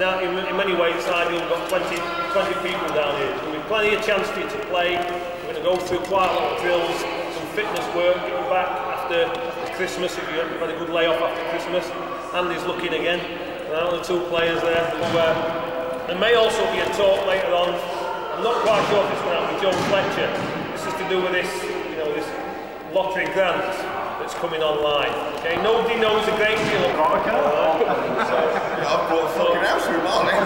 in many ways, it's ideal. We've got 20 people down here. There'll be plenty of chance for you to play. We're going to go through quite a lot of drills, some fitness work, get you back after Christmas if you've had a good layoff after Christmas. Andy's looking again. The two players there. There may also be a talk later on. I'm not quite sure if it's going to happen with Joe Fletcher. This is to do with this, this lottery grant that's coming online. Okay, nobody knows a great deal about it. I've bought a fucking house with mine.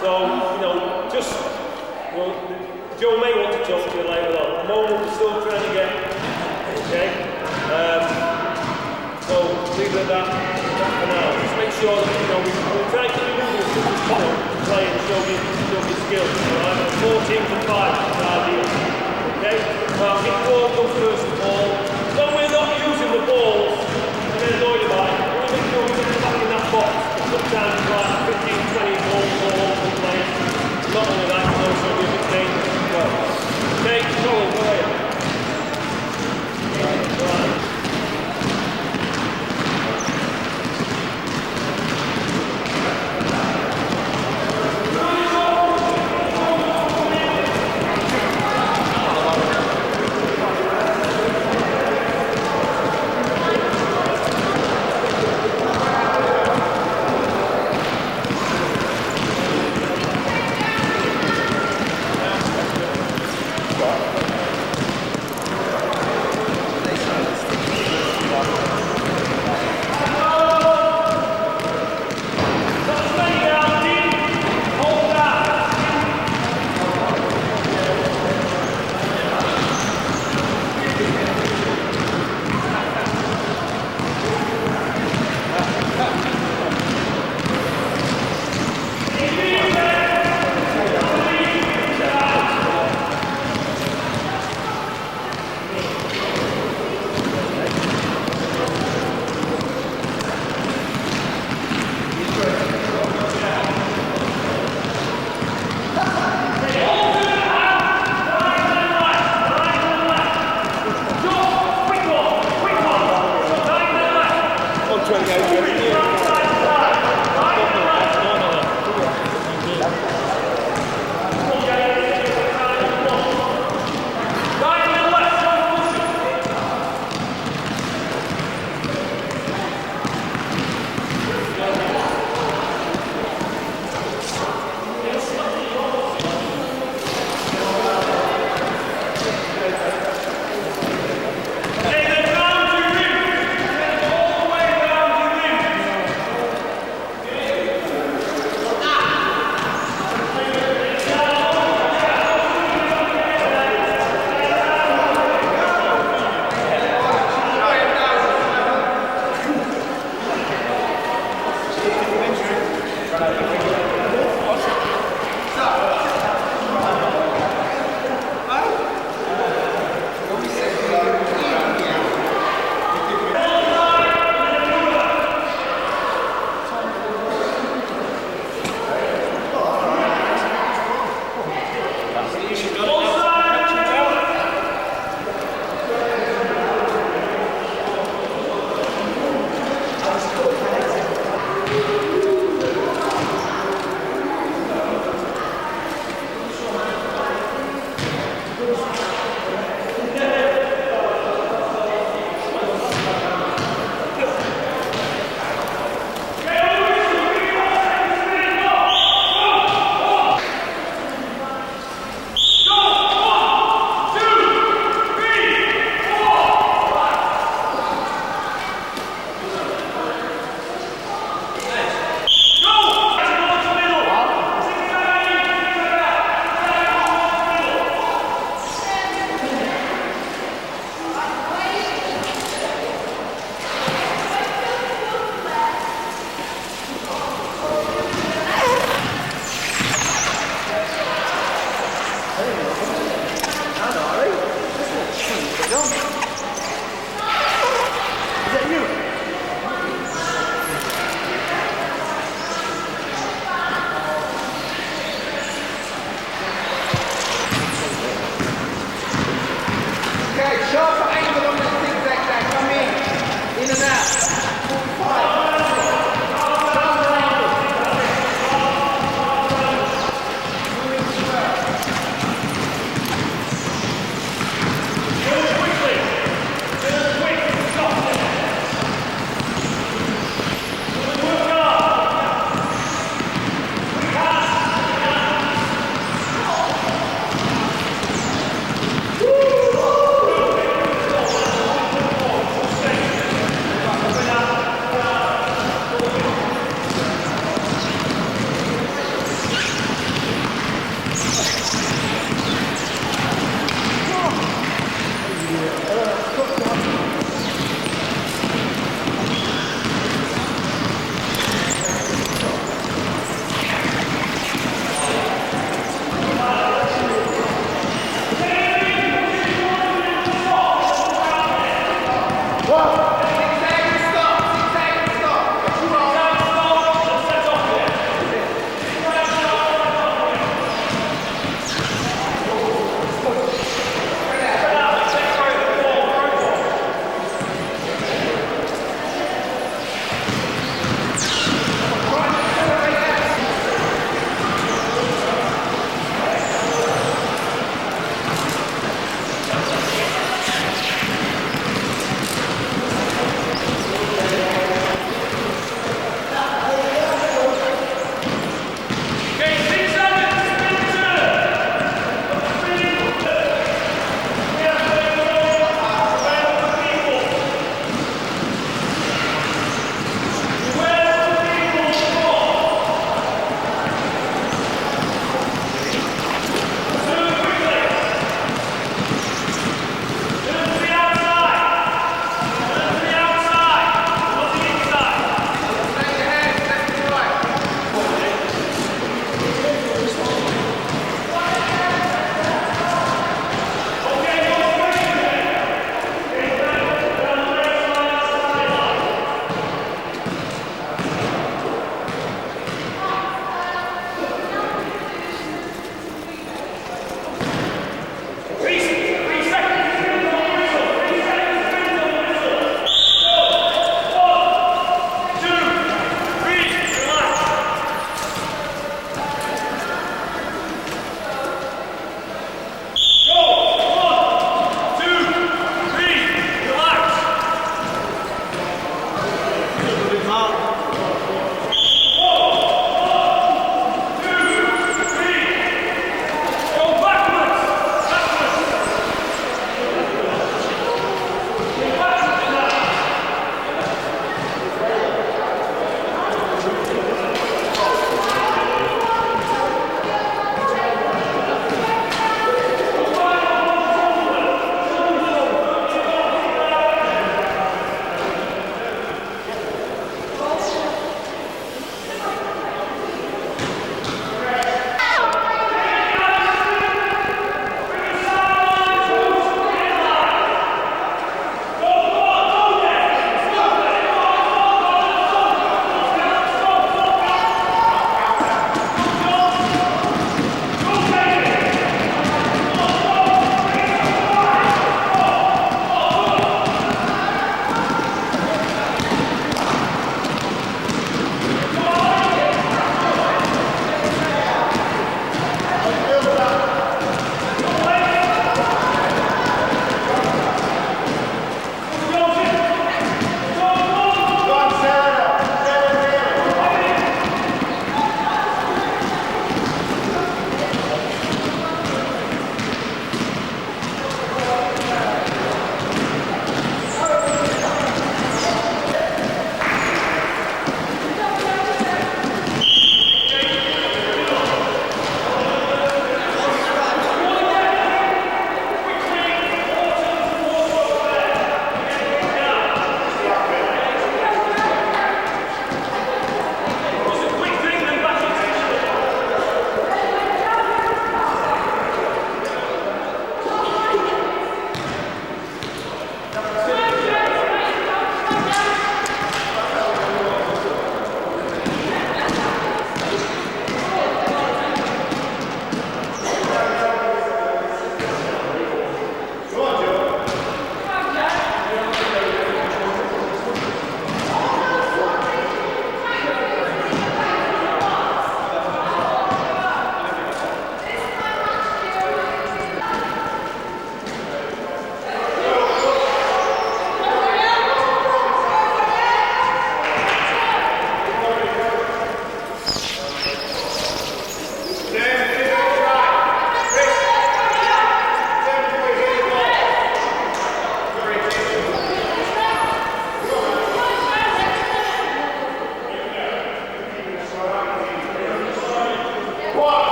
So, Joe may want to talk to you later on. At the moment, we're still trying to get. Okay. So leave it at that for now. Just make sure that we'll try to keep you moving as much as possible to play and show your skills. Right? 14 to 5 is ideal. Okay? Now keep ball up first of all. When we're not using the balls, and then annoyed about it, we'll make sure we get back in that box. Sometimes like 15, 20 balls all over the place. Not only that, it's also a bit dangerous as well. Okay, Colin, go ahead. Right.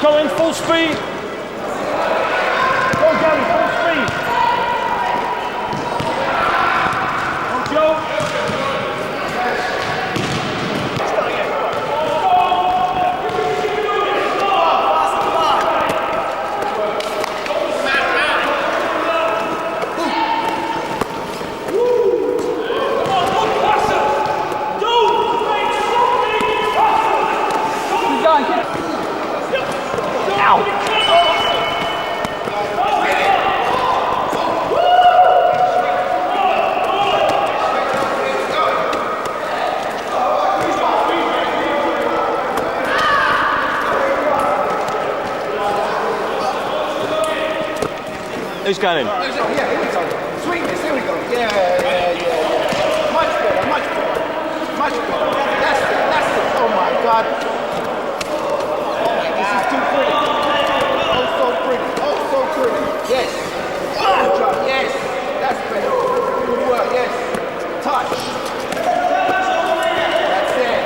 Going full speed. Go Gary, full speed. Go Joe. Who's going in? Yeah, here we go. Sweetness, here we go. Yeah. Much better. That's it. Oh my God. This is too pretty. Oh, so pretty. Yes. Good job. Yes. That's better. Good work. Yes. Touch. That's it.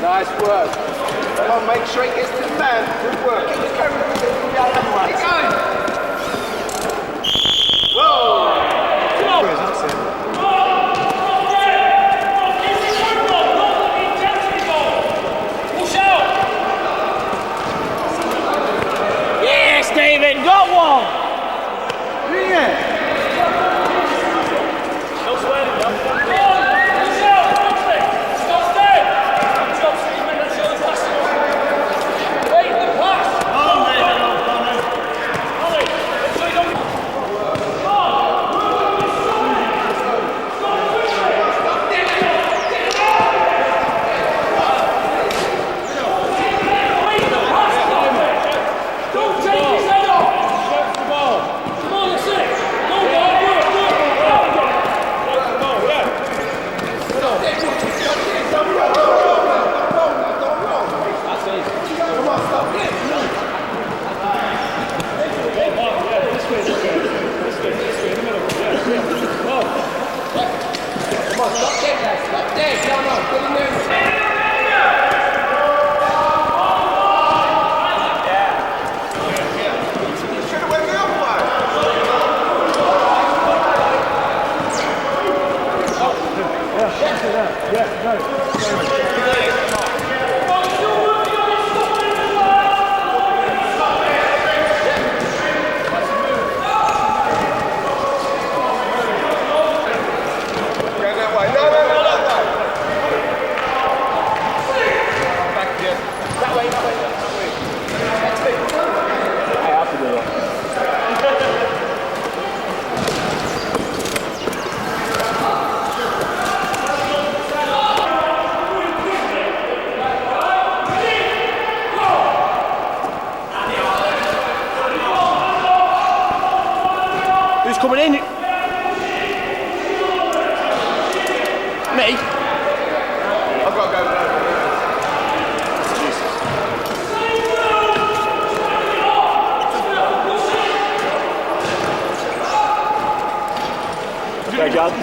Nice work. Come on, make sure he gets to the man. Good work. Keep the camera moving. Keep going. Whoa. That's it. Yes, David, got one. Yeah. Coming in. Me? I've got to go. Very good.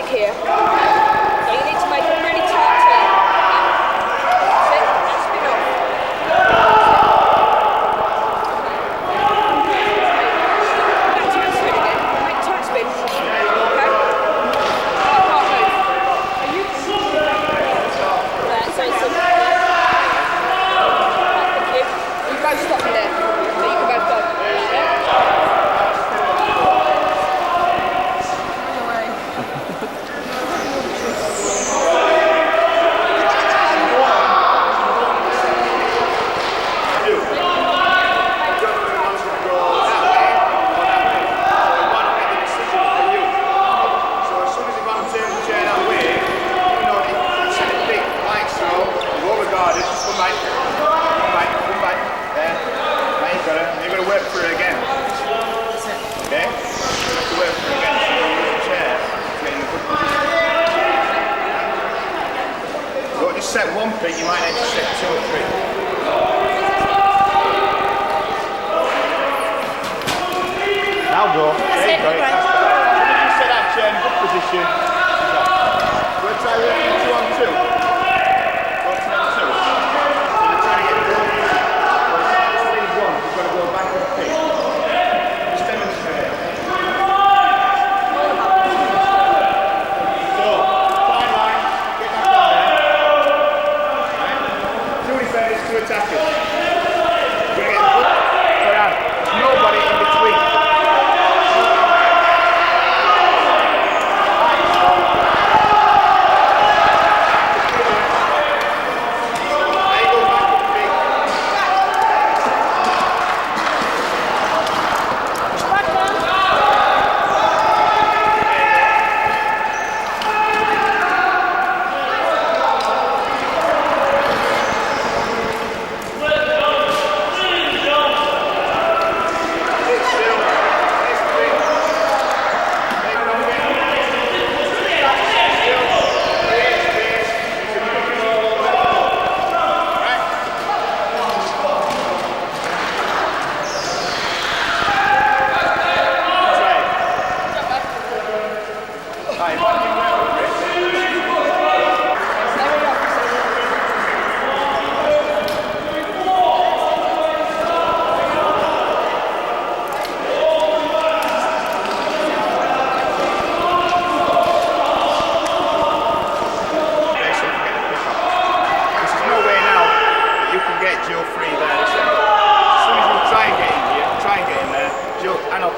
here. So you need to make a really tight turn. That's it. And spin off. Back to your spin again. Make tight spin. Okay? Can't move. Are you? That's so simple. Thank you. You both stop me there. So you can both go. Yeah? Set one pick, you might need to set two or three. Now go. There you go. You set that chair in good position. We'll try working 2 on 2. Go 2 on 2. So you're trying to get the ball. Just leave one. You've got to go back on the pick. Just demonstrate. So, fine line. Get back on there. Two attackers. We're going to get the foot around. There's nobody in between.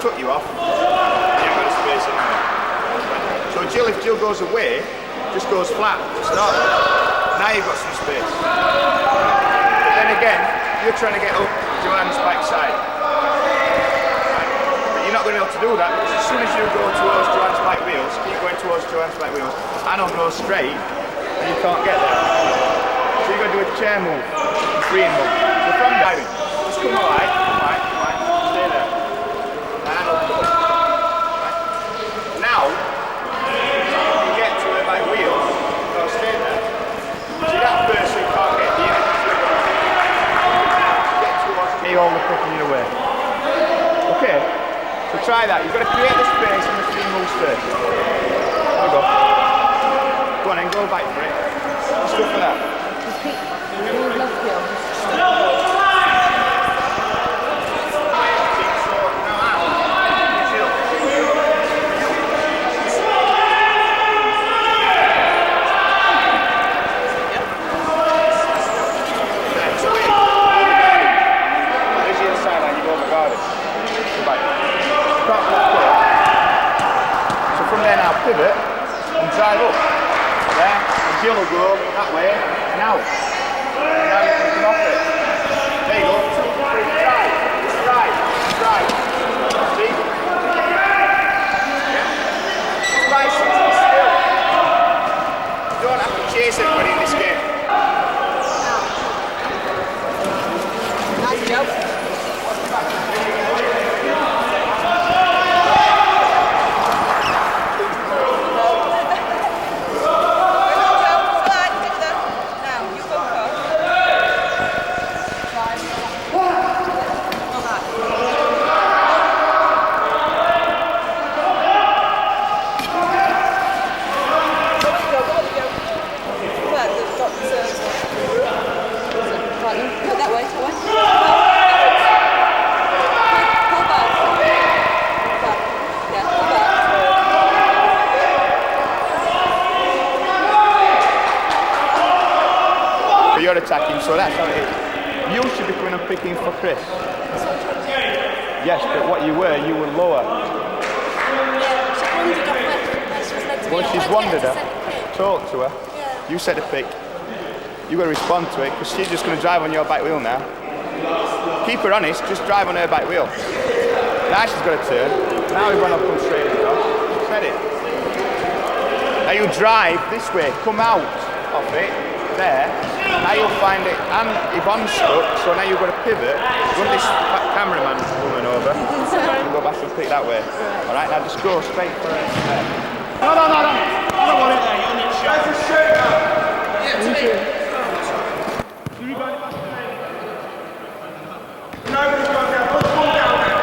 Cut you off, you haven't got a space in there. So Jill, if Jill goes away, just goes flat to start with. Now you've got some space. But then again, you're trying to get up Joanne's backside. But you're not going to be able to do that because as soon as you go towards Joanne's back wheels, keep going towards Joanne's back wheels, and I'll go straight, and you can't get there. So you've got to do a chair move, a freeing move. So from diving, just come alright, stay there. Now, you get to it by wheels, so stay there. See that person can't get the end. Get towards me, all the picking you away. Okay, so try that. You've got to create the space and the three moves first. There we go. Go on then, go back for it. Just go for that. Pivot and drive up. There, and Jill will go that way. Now you can come off it. There you go. Drive. See? Yeah. Nice and still. You don't have to chase everybody in this game. Nice job. but you're attacking, so that's how it is. You should be coming and picking for Chris. Yes, but what you were lower. Well, she's wandered her. Talk to her. You said a pick. You got to respond to it, because she's just going to drive on your back wheel now. Keep her honest, just drive on her back wheel. Now she's got to turn. Now we want to come straight across. Said it. Now you drive this way, come out of it, there. Now you'll find it, and Yvonne's stuck, so now you've got to pivot. Run this cameraman coming over, and go back and pick that way. Alright, now just go straight for it. No. I don't want it there, you'll need a shot. That's a shirt now. Yeah, to me. Nobody's gone down. Let's pull down now.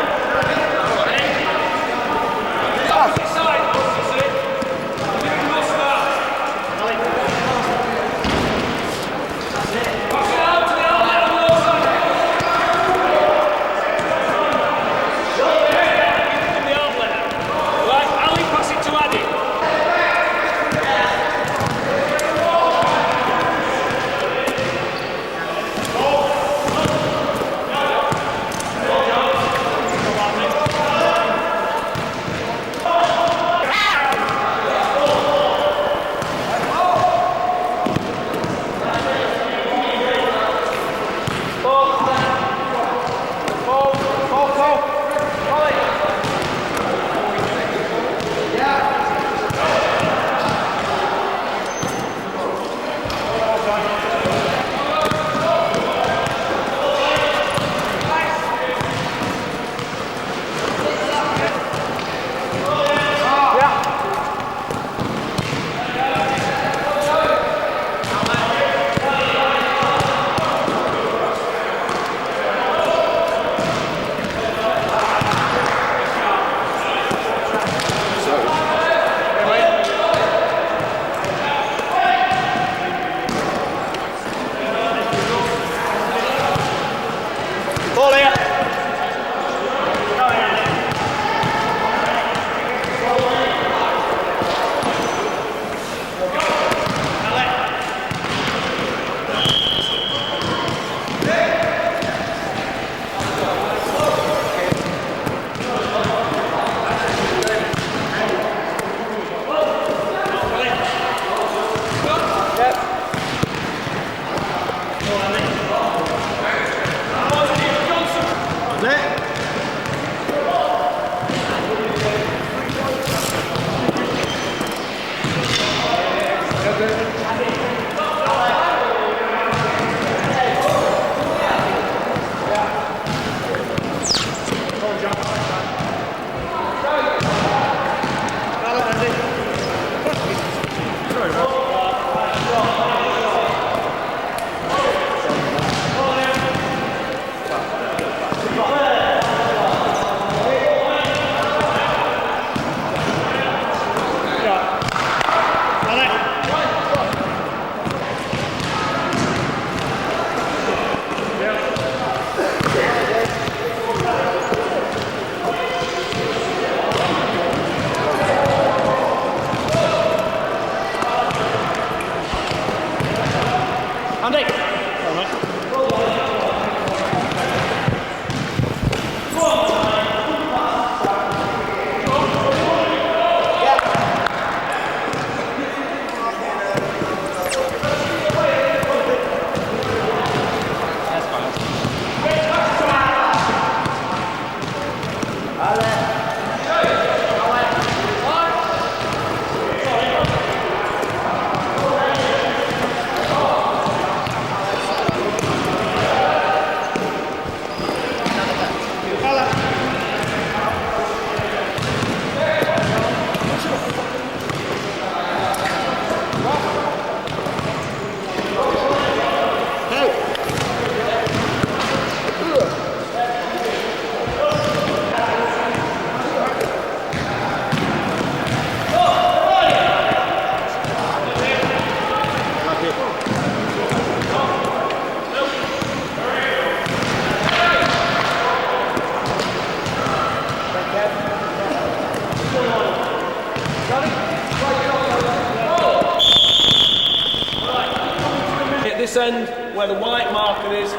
this end, where the white marker is,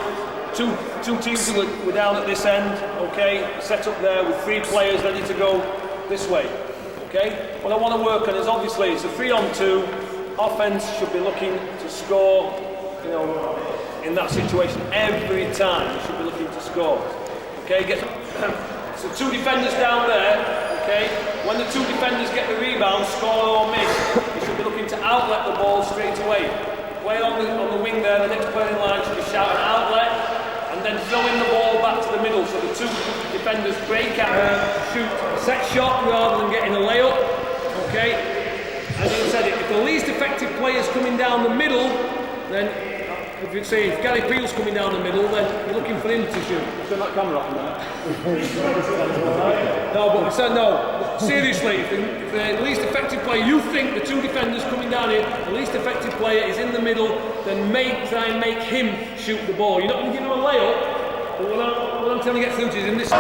two teams were down at this end, okay, set up there with 3 players ready to go this way, okay? What I want to work on is obviously it's a 3-on-2, offense should be looking to score, you know, in that situation every time you should be looking to score, okay? So 2 defenders down there, okay? When the 2 defenders get the rebound, score or miss, you should be looking to outlet the ball straight away. Player on the wing there, the next player in line should be shouting outlet, and then throwing the ball back to the middle so the 2 defenders break out, shoot a set shot rather than getting a layup, okay? As you said, if the least effective player is coming down the middle, then if you say if Gary Peel's coming down the middle, then you're looking for him to shoot. Turn that camera off now. No, but I said no. Seriously, if the least effective player, you think the 2 defenders coming down here, the least effective player is in the middle, then try and make him shoot the ball. You're not going to give him a layup, but what I'm trying to get through to is in this.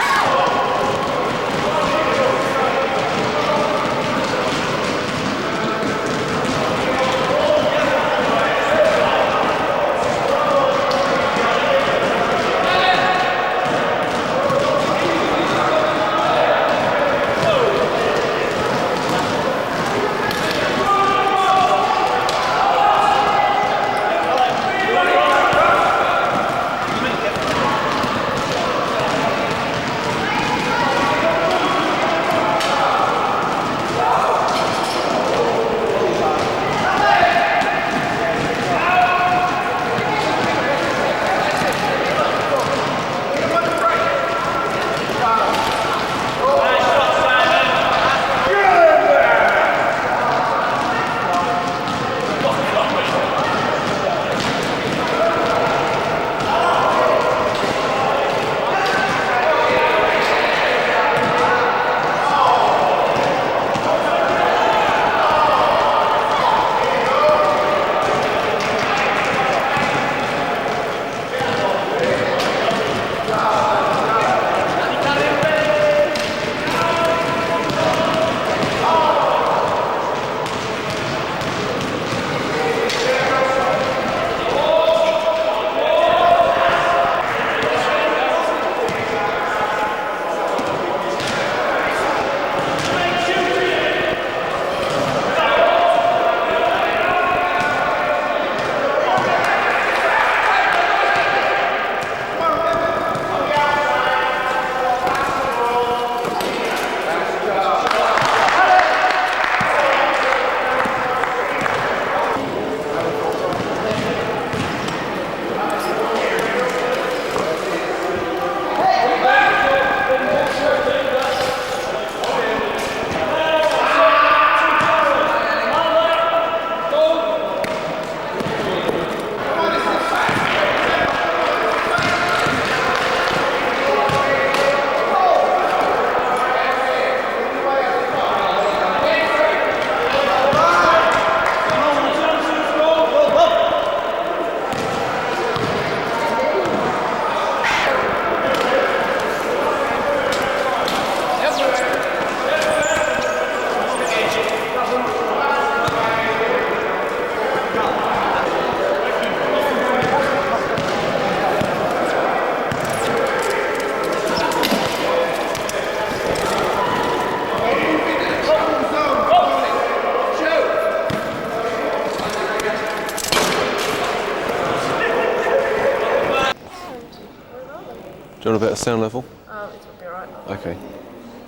Do you want a bit of sound level? It would be alright. Okay.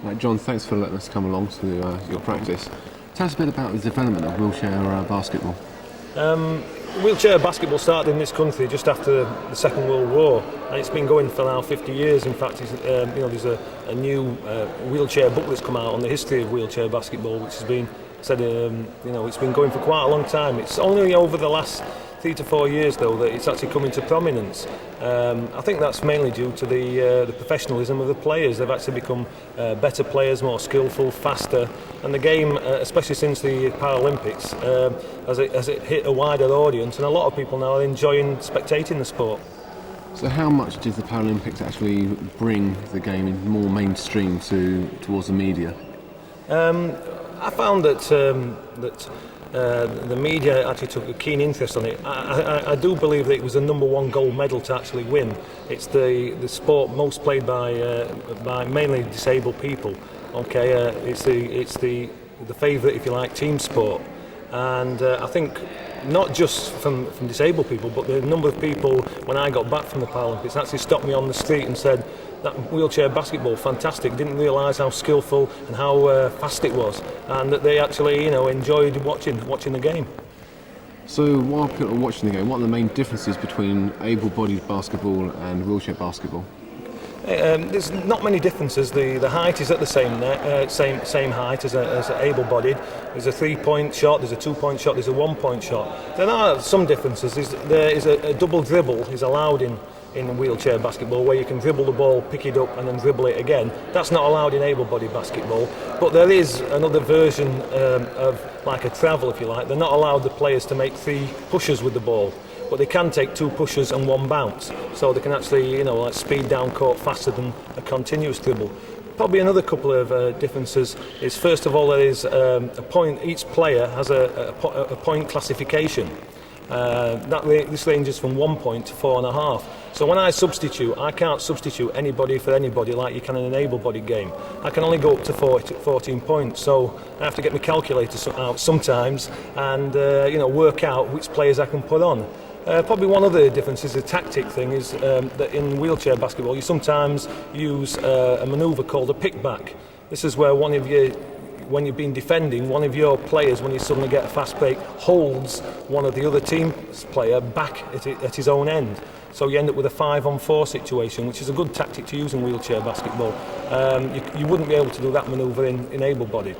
Right, John, thanks for letting us come along to your practice. Tell us a bit about the development of wheelchair basketball. Wheelchair basketball started in this country just after the Second World War, and it's been going for now 50 years. In fact, there's a new wheelchair book that's come out on the history of wheelchair basketball, which has been said, it's been going for quite a long time. It's only over the last 3 to 4 years, though, that it's actually come into prominence. I think that's mainly due to the professionalism of the players. They've actually become better players, more skillful, faster, and the game, especially since the Paralympics, has it hit a wider audience, and a lot of people now are enjoying spectating the sport. So how much did the Paralympics actually bring the game in more mainstream towards the media? I found that the media actually took a keen interest on it. I do believe that it was the #1 gold medal to actually win. It's the sport most played by mainly disabled people. Okay, it's the favourite, if you like, team sport, and I think not just from disabled people, but the number of people when I got back from the Paralympics actually stopped me on the street and said, that wheelchair basketball, fantastic. Didn't realise how skillful and how fast it was, and that they actually, enjoyed watching the game. So while people are watching the game, what are the main differences between able-bodied basketball and wheelchair basketball? There's not many differences. The height is at the same height as able-bodied. There's a 3-point shot, there's a 2-point shot, there's a 1-point shot. There are some differences. There is a double dribble is allowed in wheelchair basketball, where you can dribble the ball, pick it up and then dribble it again. That's not allowed in able-bodied basketball, but there is another version of like a travel, if you like. They're not allowed the players to make 3 pushes with the ball, but they can take 2 pushes and 1 bounce, so they can actually like speed down court faster than a continuous dribble. Probably another couple of differences is, first of all, there is a point. Each player has a point classification. This ranges from 1 point to 4.5. So when I substitute, I can't substitute anybody for anybody like you can in an able-bodied game. I can only go up to 14 points. So I have to get my calculator out sometimes and work out which players I can put on. Probably one other difference is the tactic thing, is that in wheelchair basketball you sometimes use a manoeuvre called a pick-back. This is where when you've been defending, one of your players, when you suddenly get a fast break, holds one of the other team's player back at his own end. So you end up with a 5-on-4 situation, which is a good tactic to use in wheelchair basketball. You wouldn't be able to do that manoeuvre in able-bodied.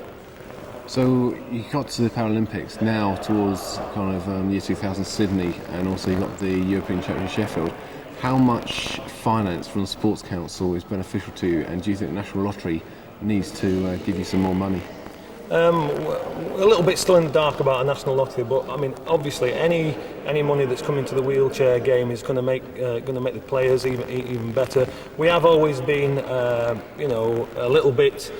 So you got to the Paralympics now towards kind of year 2000 Sydney, and also you got the European Championship in Sheffield. How much finance from the Sports Council is beneficial to you, and do you think the National Lottery needs to give you some more money? We're a little bit still in the dark about a national lottery, but I mean, obviously, any money that's coming to the wheelchair game is going to make the players even better. We have always been, a little bit.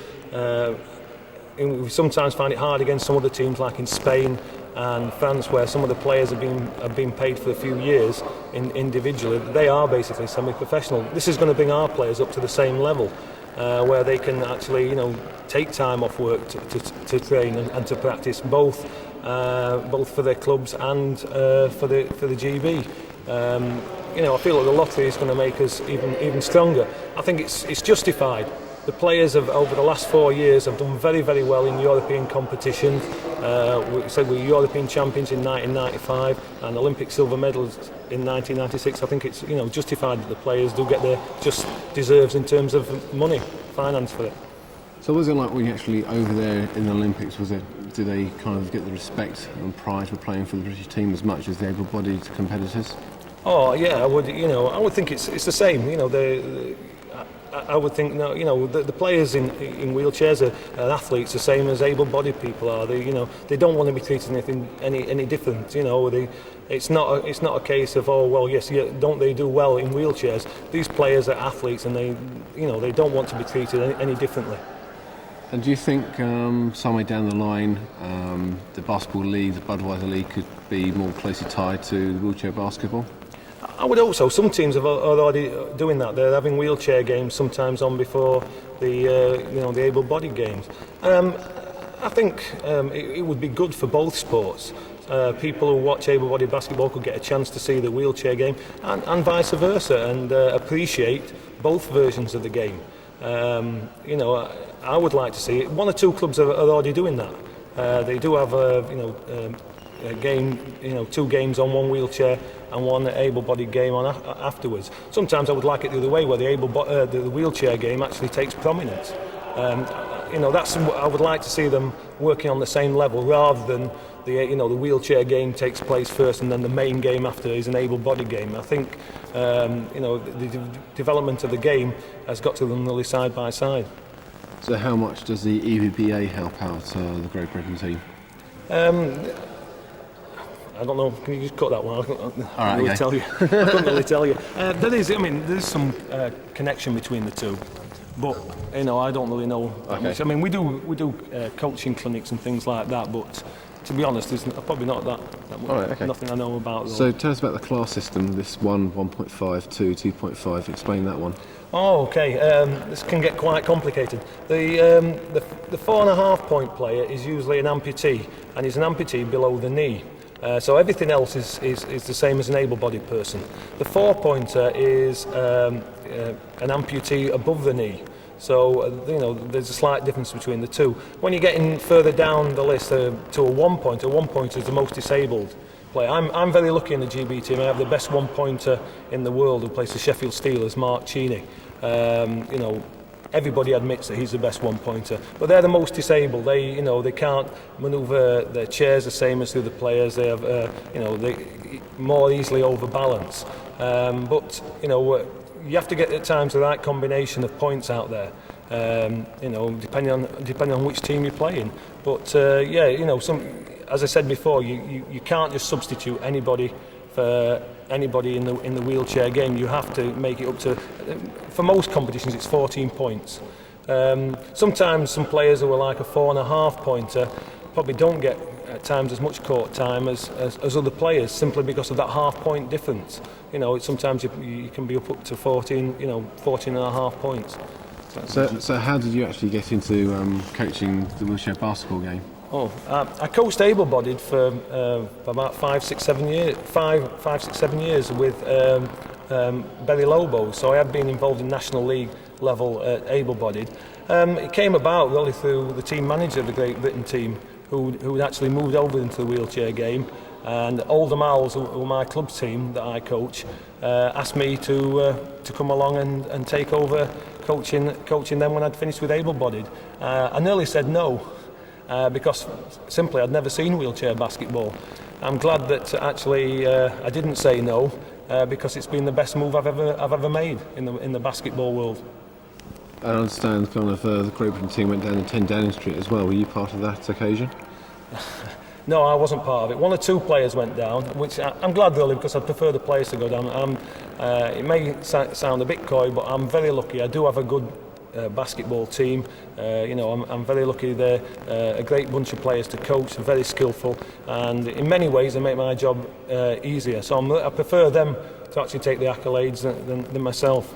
We sometimes find it hard against some other teams, like in Spain and France, where some of the players have been paid for a few years individually. They are basically semi-professional. This is going to bring our players up to the same level, where they can actually, take time off work to train and to practice, both for their clubs and for the GB. I feel like the lottery is going to make us even stronger. I think it's justified. The players over the last 4 years have done very, very well in European competition. We said we were European champions in 1995 and Olympic silver medals in 1996. I think it's justified that the players do get their just deserves in terms of money, finance for it. So what was it like when you actually over there in the Olympics? Did they kind of get the respect and pride for playing for the British team as much as the able-bodied competitors? Oh yeah, I would think it's the same. I would think the players in wheelchairs are athletes the same as able-bodied people are. They don't want to be treated any different. It's not a case of don't they do well in wheelchairs? These players are athletes and they don't want to be treated any differently. And do you think somewhere down the line the basketball league, the Budweiser League, could be more closely tied to wheelchair basketball? I would hope so. Some teams are already doing that. They're having wheelchair games sometimes on before the able-bodied games. I think it would be good for both sports. People who watch able-bodied basketball could get a chance to see the wheelchair game and vice versa, and appreciate both versions of the game. I would like to see it. 1 or 2 clubs are already doing that. They do have a game, 2 games on one wheelchair and 1 able-bodied game on afterwards. Sometimes I would like it the other way, where the wheelchair game actually takes prominence. I would like to see them working on the same level, rather than the wheelchair game takes place first and then the main game after is an able-bodied game. I think the development of the game has got to run really side by side. So how much does the EVBA help out the Great Britain team? I don't know. Can you just cut that one? I All right, tell you. I couldn't really tell you. There's some connection between the two, but I don't really know that much. I mean, we do coaching clinics and things like that, but to be honest, there's probably not that much. All right, okay. Nothing I know about. Though. So tell us about the class system. This 1.5, 2, 2.5. Explain that one. Oh, okay. This can get quite complicated. The 4.5 point player is usually an amputee, and he's an amputee below the knee. So everything else is the same as an able-bodied person. The 4-pointer is an amputee above the knee. So there's a slight difference between the two. When you're getting further down the list to a 1-pointer is the most disabled player. I'm very lucky in the GB team. I have the best 1-pointer in the world who plays for Sheffield Steelers, Mark Cheney. Everybody admits that he's the best 1-pointer, but they're the most disabled. They can't manoeuvre their chairs the same as the other players. They have they more easily overbalance. But you have to get at times the right combination of points out there. Depending on which team you're playing. But as I said before, you can't just substitute anybody for anybody in the wheelchair game. You have to make it up to, for most competitions, it's 14 points. Sometimes some players who are like a 4.5 pointer probably don't get at times as much court time as other players, simply because of that half-point difference. Sometimes you can be up to 14 and a half points. So how did you actually get into coaching the wheelchair basketball game? I coached able-bodied for about 5-6-7 years with Berry Lobos. So I had been involved in National League level able-bodied. It came about really through the team manager of the Great Britain team, who had actually moved over into the wheelchair game. And Oldham Owls, who were my club team that I coach, asked me to come along and take over coaching them when I'd finished with able-bodied. I nearly said no. Because simply I'd never seen wheelchair basketball. I'm glad that actually I didn't say no, because it's been the best move I've ever made in the basketball world. I understand the Great Britain team went down to 10 Downing Street as well. Were you part of that occasion? No, I wasn't part of it. 1 or 2 players went down, which I'm glad really, because I prefer the players to go down. It may sound a bit coy, but I'm very lucky. I do have a good basketball team. I'm very lucky. They're a great bunch of players to coach, very skillful, and in many ways they make my job easier. So I prefer them to actually take the accolades than myself.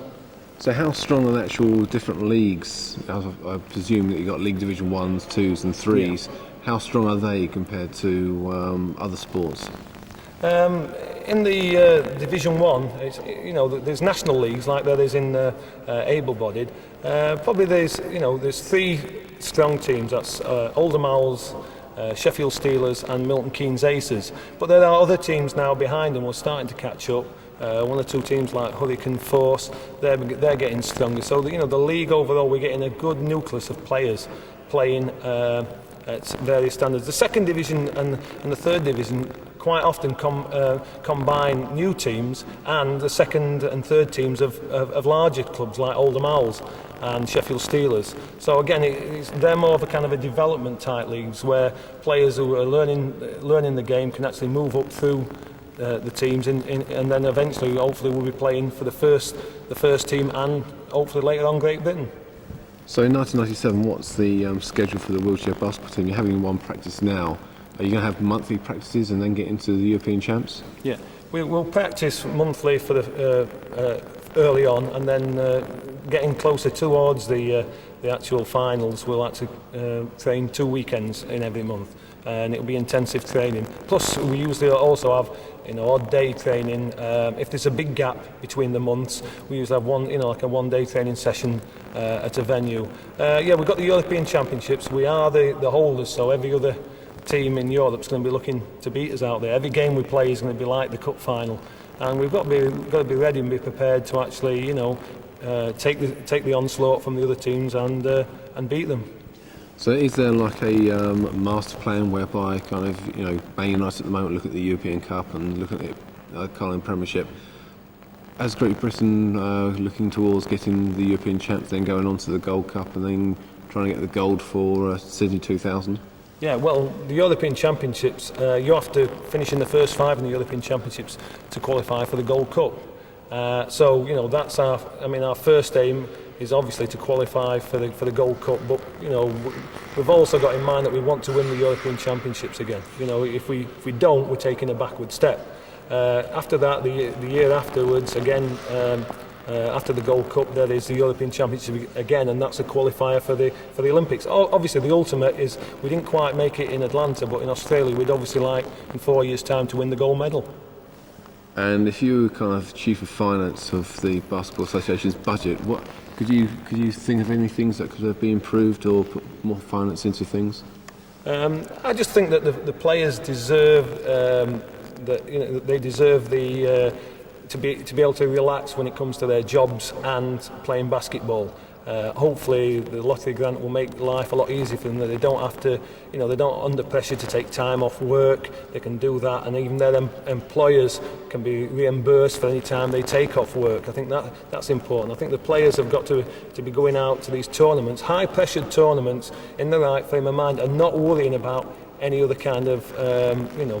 So how strong are the actual different leagues? I presume that you've got League Division 1s, 2s and 3s. Yeah. How strong are they compared to other sports? In the Division 1, there's national leagues like there is in able-bodied. Probably there's 3 strong teams. That's Oldham Owls, Sheffield Steelers and Milton Keynes Aces. But there are other teams now behind them who are starting to catch up. 1 or 2 teams like Hurricane Force, they're getting stronger. So the league overall, we're getting a good nucleus of players playing at various standards. The second division and the third division quite often combine new teams and the second and third teams of larger clubs like Oldham Owls and Sheffield Steelers. So again, they're more of a kind of a development type leagues where players who are learning the game can actually move up through the teams and then eventually hopefully we'll be playing for the first team and hopefully later on Great Britain. So in 1997, what's the schedule for the wheelchair basketball team? You're having one practice now. Are you going to have monthly practices and then get into the European Champs? Yeah, we'll practice monthly for the early on, and then getting closer towards the actual finals, we'll actually train 2 weekends in every month, and it'll be intensive training. Plus, we usually also have odd day training. If there's a big gap between the months, we usually have like a 1 day training session at a venue. We've got the European Championships. We are the holders, so every other team in Europe's going to be looking to beat us out there. Every game we play is going to be like the cup final, and we've got to be ready and be prepared to actually take the onslaught from the other teams and beat them. So is there like a master plan whereby Man United at the moment look at the European Cup and look at the Carling Premiership? As Great Britain looking towards getting the European Champs, then going on to the Gold Cup and then trying to get the gold for Sydney 2000? Yeah, well, the European Championships, you have to finish in the first 5 in the European Championships to qualify for the Gold Cup. So that's our first aim is obviously to qualify for the Gold Cup. But you know, we've also got in mind that we want to win the European Championships again. You know, if we don't, we're taking a backward step. After that, the year afterwards, again, after the Gold Cup, there is the European Championship again, and that's a qualifier for the Olympics. Obviously, the ultimate is we didn't quite make it in Atlanta, but in Australia, we'd obviously like in 4 years' time to win the gold medal. And if you were kind of chief of finance of the Basketball Association's budget, what could you think of any things that could have been improved or put more finance into things? I just think that the players deserve they deserve to be able to relax when it comes to their jobs and playing basketball. Hopefully the lottery grant will make life a lot easier for them. That they don't have to, you know, they're not under pressure to take time off work. They can do that, and even their employers can be reimbursed for any time they take off work. I think that's important. I think the players have got to be going out to these tournaments, high pressured tournaments, in the right frame of mind, and not worrying about any other kind of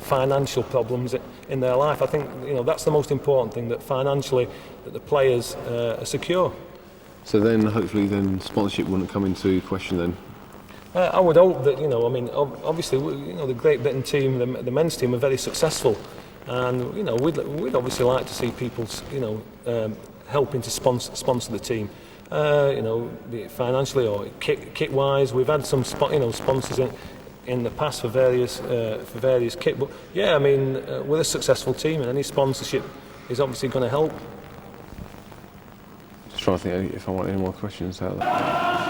financial problems in their life. I think that's the most important thing, that financially that the players are secure. So then hopefully then sponsorship wouldn't come into question then? I would hope that, obviously, the Great Britain team, the men's team, are very successful, and we'd obviously like to see people helping to sponsor the team, be it financially or kit wise. We've had some sponsors in the past for various kit, but yeah, we're a successful team, and any sponsorship is obviously going to help. Just trying to think if I want any more questions out there.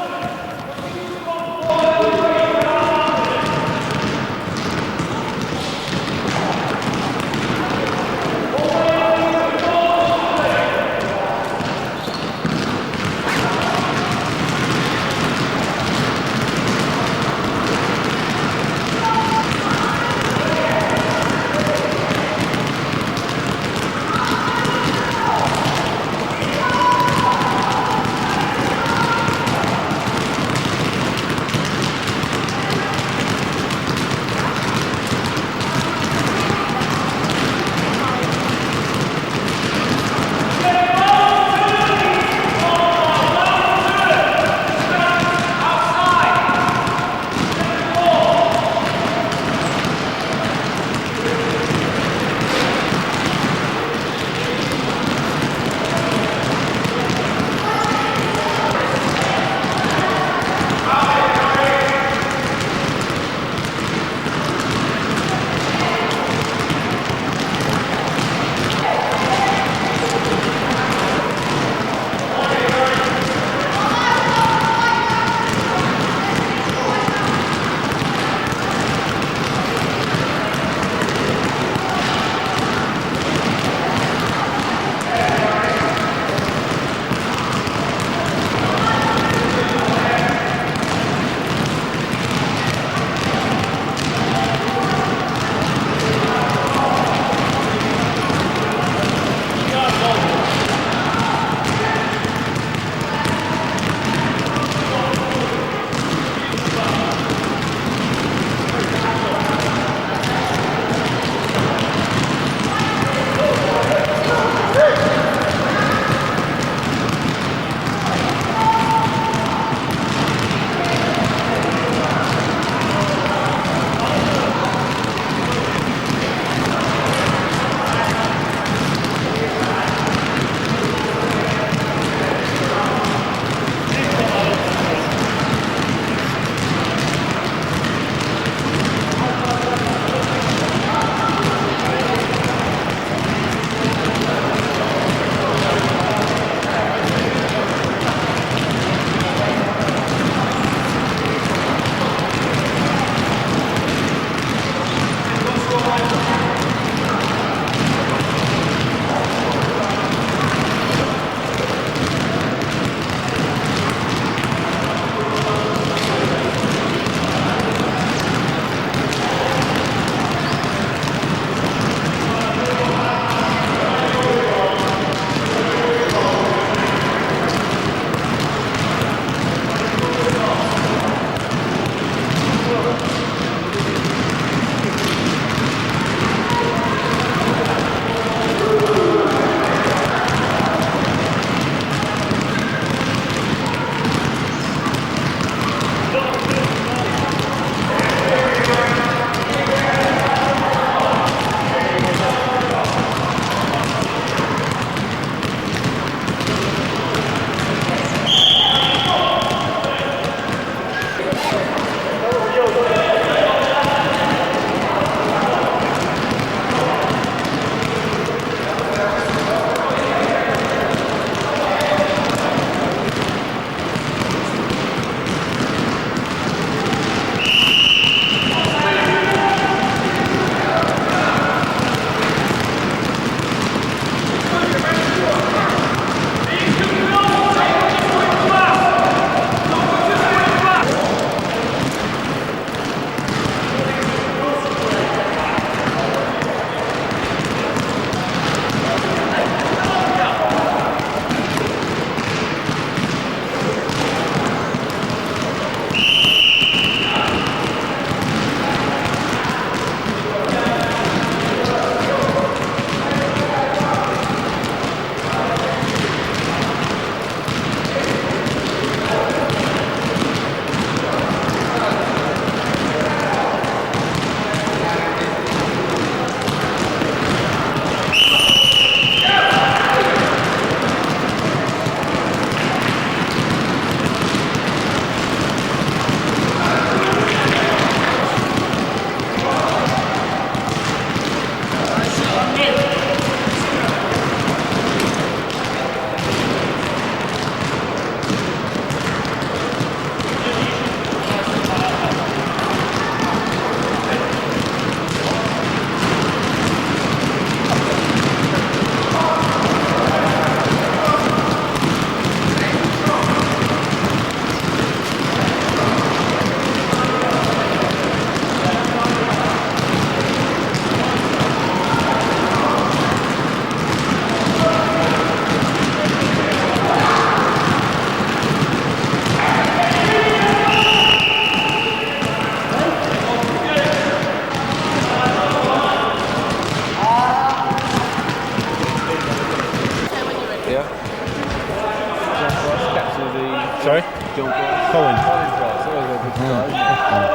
John Price. Colin. Colin Price. Always a good guy, isn't it?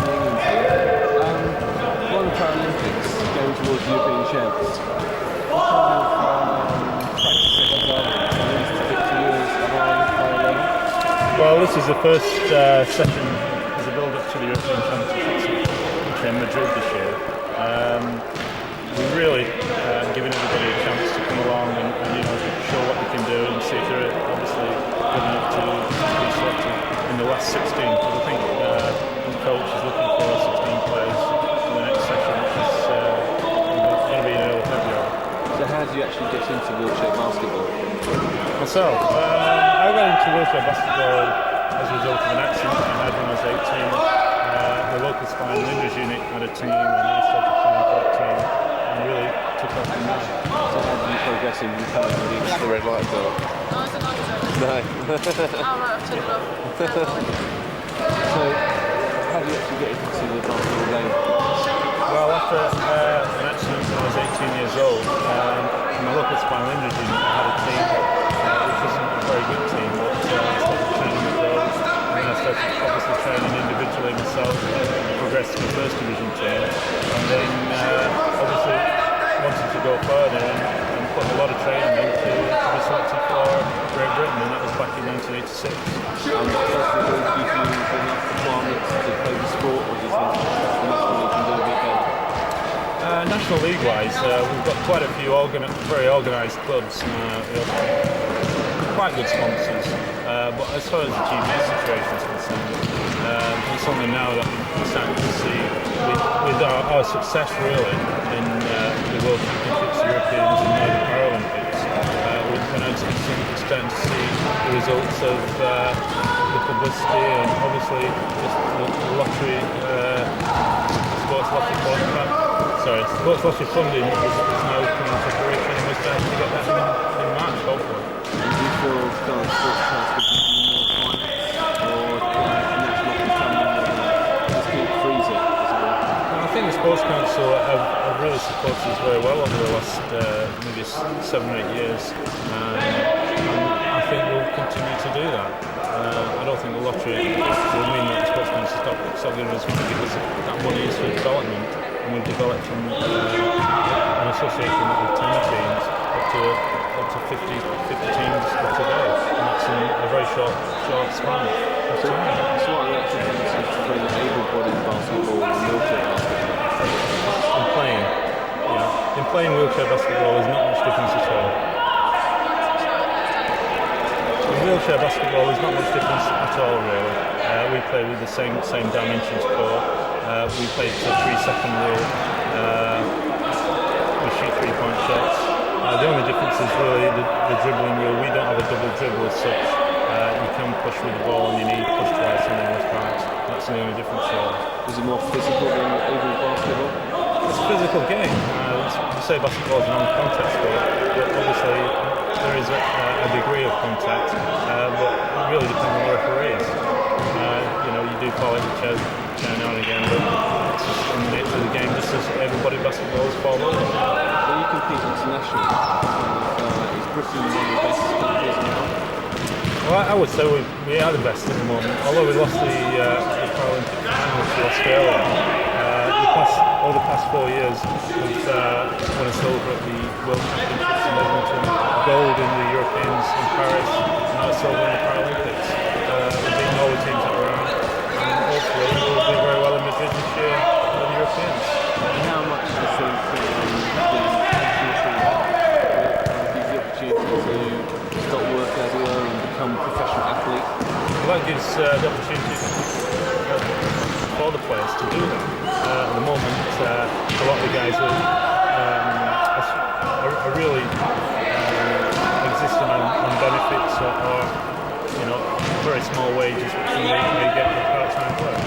The England team. One of the Paralympics going towards European champs. What kind of practice sessions are there? Are these to get to years of high level? Well, this is the first session as a build-up to the European Championships, which are in Madrid this year. We're really giving everybody a chance to come along and show what they can do and see if they're obviously good enough to be selected in the last 16. Because I think the coach is looking for 16 players for the next session, which is going to be in early February. So how do you actually get into wheelchair basketball? Myself, I got into wheelchair basketball as a result of an accident I had when I was 18. The local spine and injuries unit had a team, and I started playing for that team, and really took off from there. So how do you progress in becoming the red light girl? No, I don't like it. No. Oh, right, I've turned it off. So how do you actually get into the basketball game? Well, after an accident when I was 18 years old, my local spinal injuries unit had a team, which wasn't a very good team, but I started training with those, and then I started obviously training individually myself, progressed to the first division team, and then obviously wanted to go further and put a lot of training in to be selected for Great Britain, and that was back in 1986. And first of all, do you feel enough requirements to play the sport, or do you think the National League can do a bit better? National League-wise, we've got quite a few very organised clubs. We have quite good sponsors, but as far as the GB situation is concerned, it's only now that we're starting to see, with our success really in the World Championships, Europeans and now the Paralympics, we're now starting to see the results of the publicity and obviously just the lottery, sports lottery funding is now coming to fruition, and we're starting to get that in March, hopefully. And do you feel current sports council gives you more finance, or national funding just keep freeze it, as it were? I think the Sports Council have really supported us very well over the last maybe 7 or 8 years, and I think we'll continue to do that. I don't think the lottery will mean that the Sports Council stop giving us money, because that money is for development, and we've developed from an association with 10 teams up to 50 teams today, and that's in a very short span. So what's the actual difference between able-bodied basketball and wheelchair basketball? In playing wheelchair basketball, there's not much difference at all. In wheelchair basketball, there's not much difference at all, really. We play with the same dimensions core. We play to a 3-second rule. We shoot 3-point shots. The only difference is really the dribbling rule. We don't have a double dribble as such. You can push with the ball on your knee, push twice and then lift right. That's the only difference really. Is it more physical than able basketball? It's a physical game. You say basketball is a non-contact sport, but obviously there is a degree of contact, but it really depends on the referees. You do fall into chair now and again, but it's just in the nature of the game, just as everybody basketball is fall over. When you compete internationally, is Britain one of the best countries in the world? Well, I would say we are the best at the moment. Although we lost the Paralympic final to Australia, over the past 4 years we've won a silver at the World Championships in Edmonton, gold in the Europeans in Paris, and now silver in the Paralympics. We've beaten all the teams that were around, and hopefully we'll do very well in Madrid this year with the Europeans. And how much do you think the national team gives the opportunity to stop work, as it were, and become a professional athlete? Well, that gives the opportunity for the players to do that. At the moment, a lot of the guys are really existing on benefits or very small wages which they get with part-time work.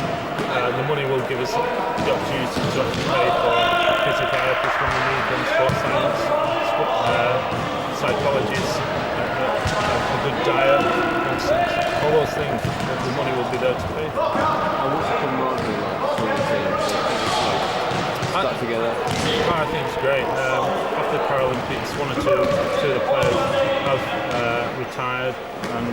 The money will give us the opportunity to actually pay for physiotherapists when we need them, sports science, psychologists, a good diet, all those things. The money will be there to pay for. And what's the camaraderie like between the teams? Stuck together? I think it's great. After the Paralympics, one or two of the players have retired and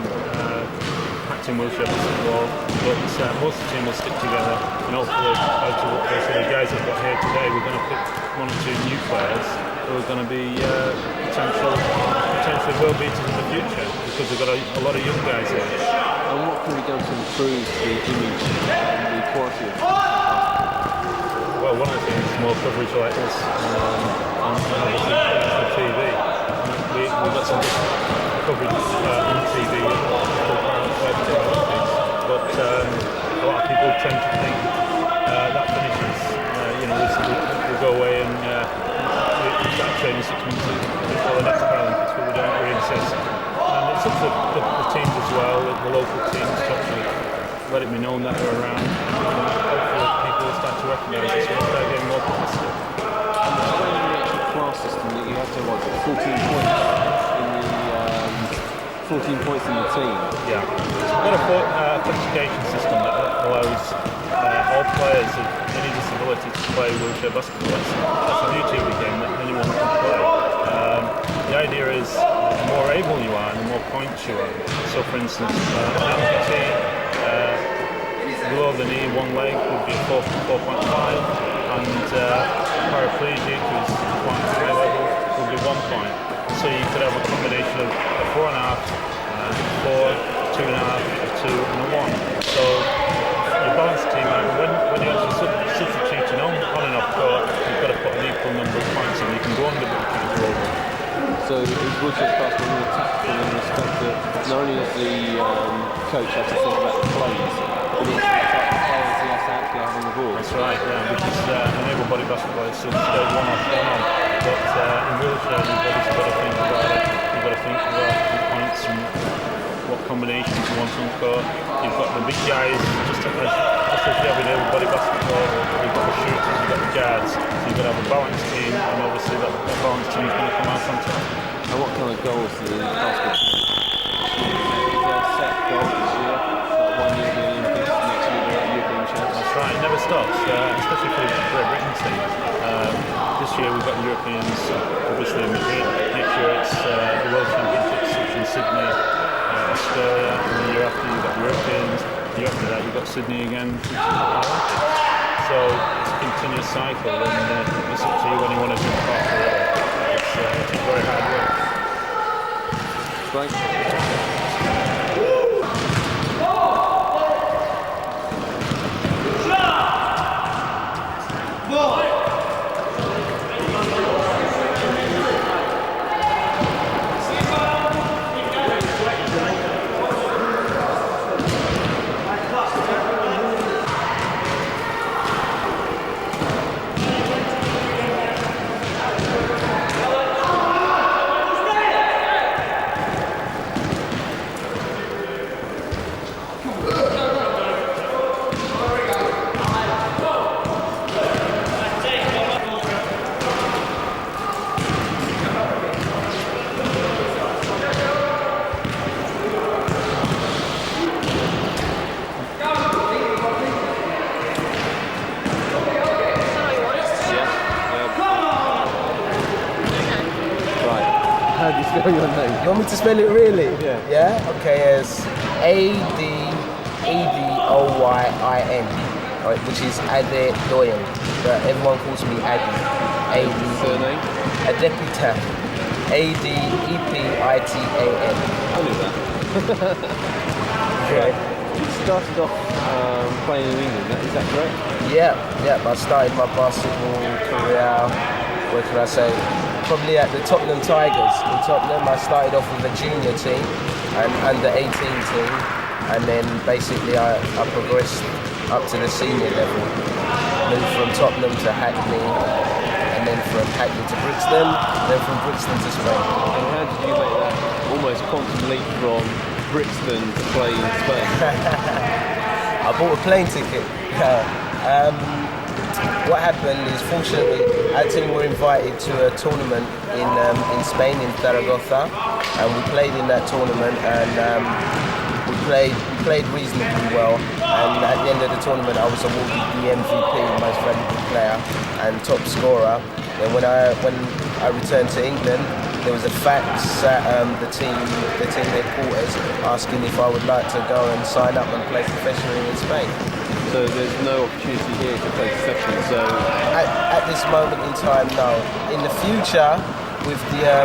Team Wiltshire Basketball, but most of the team will stick together, and hopefully out of the guys that got here today, we're going to pick 1 or 2 new players who are going to be potentially world beaters in the future, because we've got a lot of young guys here. And what can be done to improve the image and the quality of Well, one of the things is more coverage like this on the TV. We've got some coverage on TV, but a lot of people tend to think that finishes. We go away and we start training 6 months before the next Paralympics, but we don't really insist. And it's up to the teams as well, the local teams, to actually let it be known that they're around. Hopefully people will start to recognise this and start getting more publicity. class system that you have to have 14 points in the team. Yeah, we've got a classification system that allows all players of any disability to play wheelchair basketball. That's the beauty of the game, that anyone can play. The idea is the more able you are, the more points you are. So for instance, an amputee, below the knee, 1 leg would be 4.5, and paraplegic, who's quite high level, would be 1 point. So you could have a combination of a 4.5, 4, 2.5, a 2 and a 1. So you balance the team out. When you're actually substituting on and off court, you've got to put an equal number of points in. You can go under, but you can't go over. So is wheelchair basketball really tactical in the respect that not only does the coach have to think about the plays, but it's about the players he has to actually have on the ball. That's right, yeah, because in able-bodied basketball it's still 1 off, 1 on. But in wheelchair, everybody's got to think about it. You've got to think about the points and what combinations you want on court. You've got the big guys, just as you have in able-bodied basketball, you've got the shooters, you've got the guards. So you've got to have a balanced team, and obviously that balanced team is going to come out on top. And what kind of goals do the basketball team? Is there a set goal this year? Like 1 year the Olympics, next year the European Championships? That's right, it never stops, especially for the Great Britain team. This year we've got the Europeans, obviously in Madrid. Next year it's the World Championships, which in Sydney, Australia, and the year after you've got Europeans. The year after that you've got Sydney again, which is the Paralympics. So it's a continuous cycle, and it's up to you when you want to jump off or whatever. It's very hard work. Great. How do you spell your name? You want me to spell it really? Yeah. Yeah? Okay, it's A-D-E-D-O-Y-I-N, right, which is I.W.B.Delinquents, but everyone calls me Addy. Surname? I.W.B.Delinquents. A-D-E-P-I-T-A-N. I knew that. Okay. You started off playing in England, is that correct? Yeah, I started my basketball career, what can I say, probably at the Tottenham Tigers. In Tottenham, I started off with a junior team, an under-18 team, and then basically I progressed up to the senior level. Moved from Tottenham to Hackney, and then from Hackney to Brixton, then from Brixton to Spain. And how did you make that almost quantum leap from Brixton to play in Spain? I bought a plane ticket. What happened is, fortunately, our team were invited to a tournament in Spain, in Zaragoza, and we played in that tournament, and we played reasonably well. And at the end of the tournament, I was awarded the MVP, most valuable player, and top scorer. And when I returned to England, there was a fax at the team headquarters asking if I would like to go and sign up and play professionally in Spain. So there's no opportunity here to play professionally. So at this moment in time, no. In the future, with the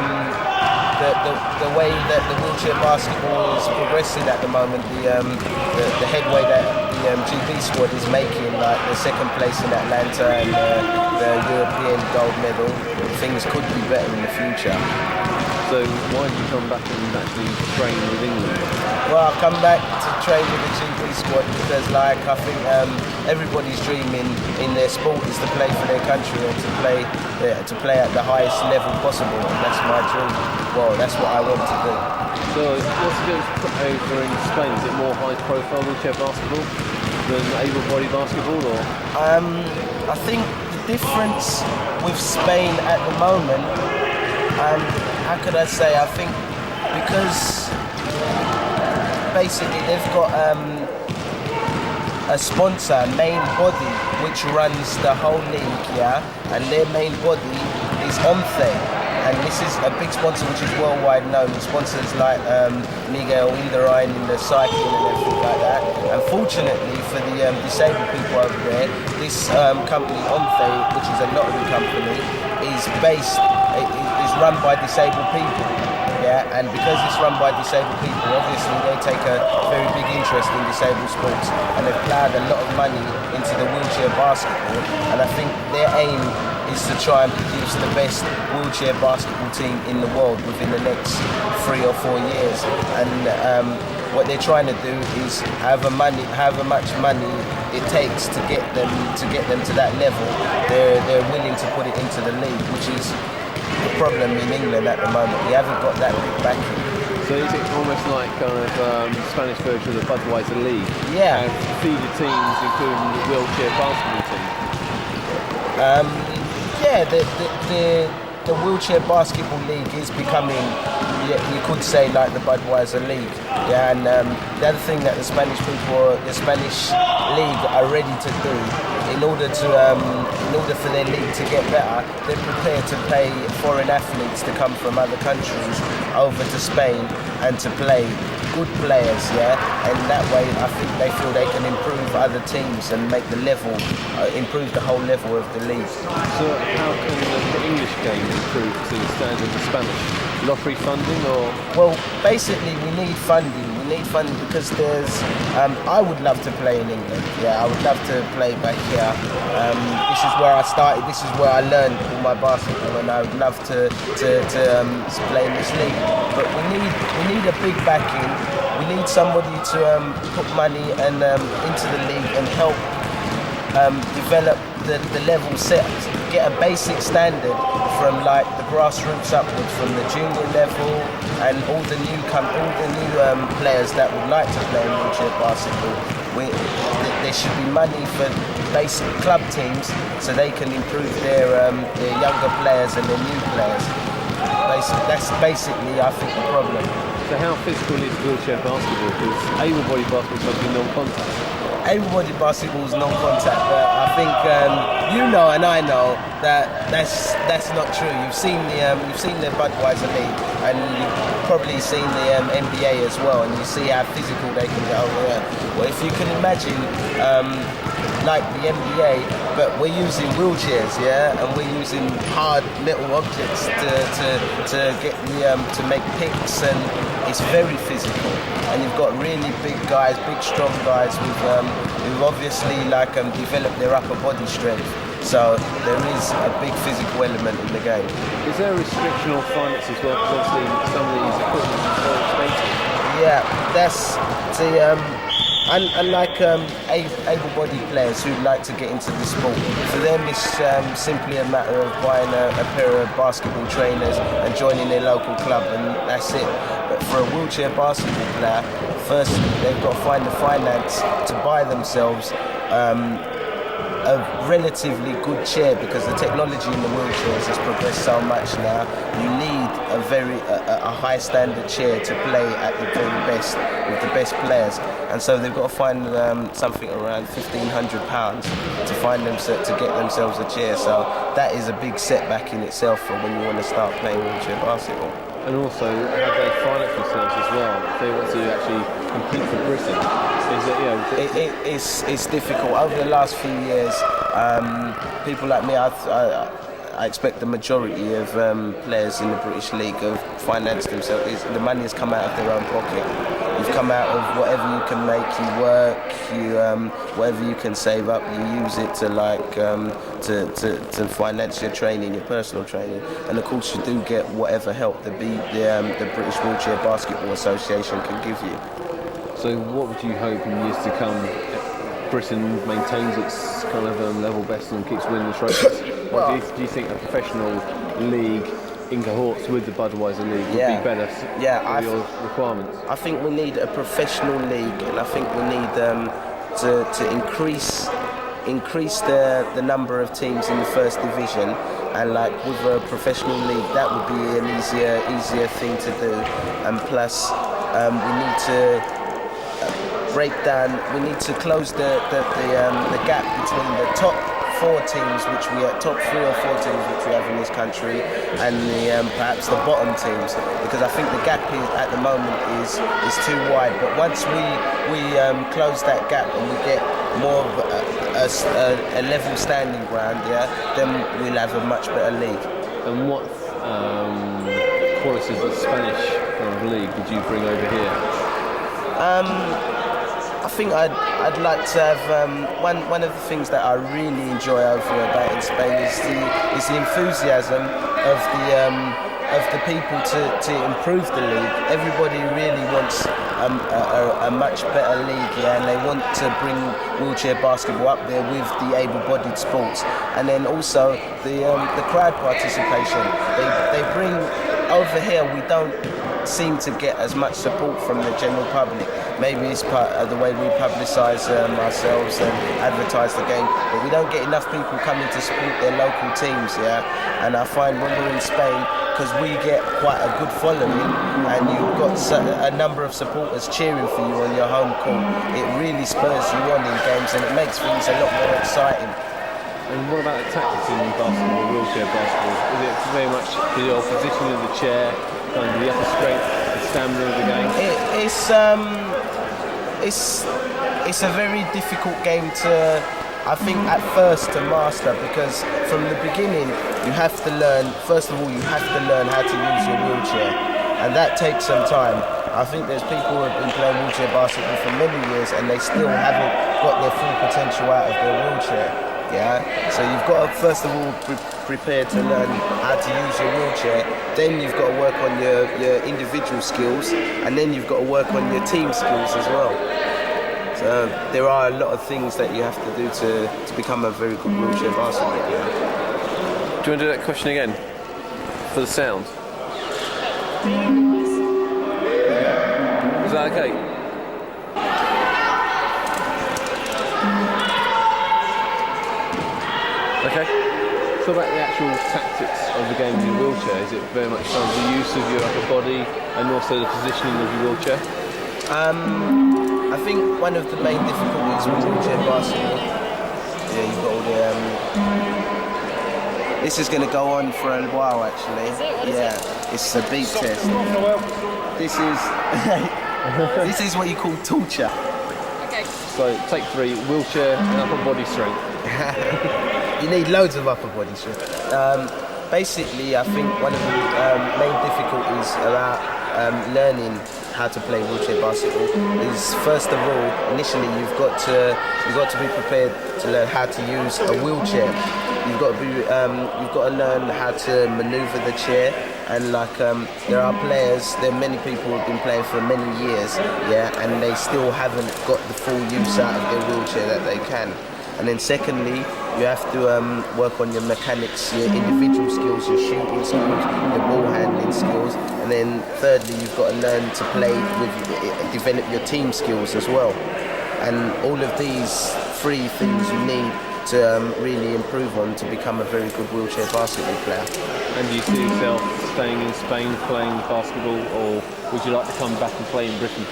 way that the wheelchair basketball is progressing at the moment, the headway that the GB squad is making, like the second place in Atlanta and the European gold medal, things could be better in the future. So why did you come back and actually train with England? Well, I've come back to train with the GB squad because, like, I think everybody's dream in their sport is to play for their country or to play at the highest level possible, and that's my dream. Well, that's what I want to do. So what's the difference over in Spain? Is it more high-profile wheelchair basketball than able-bodied basketball, or? I think the difference with Spain at the moment, and how could I say? I think because basically they've got a sponsor, main body, which runs the whole league, yeah, and their main body is OMFE, and this is a big sponsor which is worldwide known. Sponsors like Miguel Indurain in the cycling and everything like that. Unfortunately for the disabled people over there, this company OMFE, which is a lottery company, is run by disabled people. Yeah, and because it's run by disabled people, obviously they take a very big interest in disabled sports, and they've plowed a lot of money into the wheelchair basketball, and I think their aim is to try and produce the best wheelchair basketball team in the world within the next 3 or 4 years. And what they're trying to do is however much money it takes to get them to that level, they're willing to put it into the league, which is the problem in England at the moment. We haven't got that big backing. So is it almost like kind of Spanish version of the Budweiser League? Yeah. And feeder teams, including the wheelchair basketball team? Yeah, the wheelchair basketball league is becoming, you could say, like the Budweiser League. Yeah, and the other thing that the Spanish league are ready to do, in order for their league to get better, they're prepared to pay foreign athletes to come from other countries over to Spain and to play good players, yeah, and that way I think they feel they can improve other teams and make the level, improve the whole level of the league. So how can the English game improve to the standard of the Spanish? Lottery funding, or? Well, basically we need funding. We need funding because there's, I would love to play in England, yeah, I would love to play back here. This is where I started, this is where I learned all my basketball, and I would love to play in this league. But we need a big backing. We need somebody to put money and into the league and help develop the level set, get a basic standard from like the grassroots upwards, from the junior level, and all the new players that would like to play in wheelchair basketball. There should be money for basic club teams so they can improve their younger players and their new players. That's basically, I think, the problem. So how physical is wheelchair basketball? Because able-bodied basketball is supposed to be non-contact. Able-bodied basketball is non-contact, but I think you know and I know that's not true. You've seen the Budweiser League, and you've probably seen the NBA as well, and you see how physical they can get over there. Well, if you can imagine, like the NBA, but we're using wheelchairs, yeah, and we're using hard metal objects to make picks, and it's very physical. And you've got really big guys, big strong guys who've obviously developed their upper body strength. So there is a big physical element in the game. Is there a restriction on finance as well? Because obviously some of these equipment is very expensive. Yeah, that's the. Unlike able-bodied players who like to get into the sport, for them it's simply a matter of buying a pair of basketball trainers and joining their local club, and that's it. But for a wheelchair basketball player, firstly they've got to find the finance to buy themselves a relatively good chair, because the technology in the wheelchairs has progressed so much now. You need a high standard chair to play at the very best with the best players, and so they've got to find something around £1,500 to get themselves a chair. So that is a big setback in itself for when you want to start playing wheelchair basketball. And also, how they finance themselves as well. If they want to actually compete for Britain, it's difficult. Over the last few years, people like me, I expect the majority of players in the British League have financed themselves. The money has come out of their own pocket. You've come out of whatever you can make. You work. Whatever you can save up, you use it to finance your training, your personal training. And of course, you do get whatever help the British Wheelchair Basketball Association can give you. So, what would you hope in years to come? Britain maintains its kind of level best and keeps winning the trophies. Well, do you think a professional league in cohorts with the Budweiser League would be better for your requirements? I think we need a professional league, and I think we need to increase the number of teams in the first division. And like with a professional league, that would be an easier thing to do. And plus, we need to we need to close the gap between the top 4 teams, top 3 or 4 teams which we have in this country, and perhaps the bottom teams, because I think the gap at the moment is too wide. But once we close that gap and we get more of a level standing ground, then we'll have a much better league. And what qualities of Spanish kind of league would you bring over here? I think I'd like to have one of the things that I really enjoy over about in Spain is the enthusiasm of the people to improve the league. Everybody really wants a much better league, and they want to bring wheelchair basketball up there with the able-bodied sports, and then also the crowd participation. They bring over here. We don't seem to get as much support from the general public. Maybe it's part of the way we publicise ourselves and advertise the game, but we don't get enough people coming to support their local teams, and I find when we're in Spain, because we get quite a good following and you've got a number of supporters cheering for you on your home court, it really spurs you on in games and it makes things a lot more exciting. And what about the tactics in basketball, wheelchair basketball? Is it very much for your position in the chair, kind of the upper strength, the stamina of the game? It's a very difficult game to, I think, at first to master, because from the beginning you have to learn. First of all, you have to learn how to use your wheelchair, and that takes some time. I think there's people who have been playing wheelchair basketball for many years and they still haven't got their full potential out of their wheelchair. So you've got to first of all prepare to learn how to use your wheelchair, then you've got to work on your individual skills, and then you've got to work on your team skills as well. So there are a lot of things that you have to do to become a very good wheelchair basketball player. Do you want to do that question again? For the sound? Is that okay? Okay. So about the actual tactics of the game in your wheelchair, is it very much kind of the use of your upper body and also the positioning of your wheelchair? I think one of the main difficulties with wheelchair basketball, you've got all the... this is going to go on for a while actually. Is it? It's a beat test. This is what you call torture. Okay. So take 3, wheelchair and upper body strength. You need loads of upper body strength. Basically, I think one of the main difficulties about learning how to play wheelchair basketball is, first of all, initially you've got to be prepared to learn how to use a wheelchair. You've got to learn how to manoeuvre the chair, and there are many people who've been playing for many years, and they still haven't got the full use out of their wheelchair that they can. And then secondly, you have to work on your mechanics, your individual skills, your shooting skills, your ball handling skills. And then thirdly, you've got to learn to play develop your team skills as well. And all of these 3 things you need to really improve on to become a very good wheelchair basketball player. And do you see yourself staying in Spain playing basketball, or would you like to come back and play in Britain?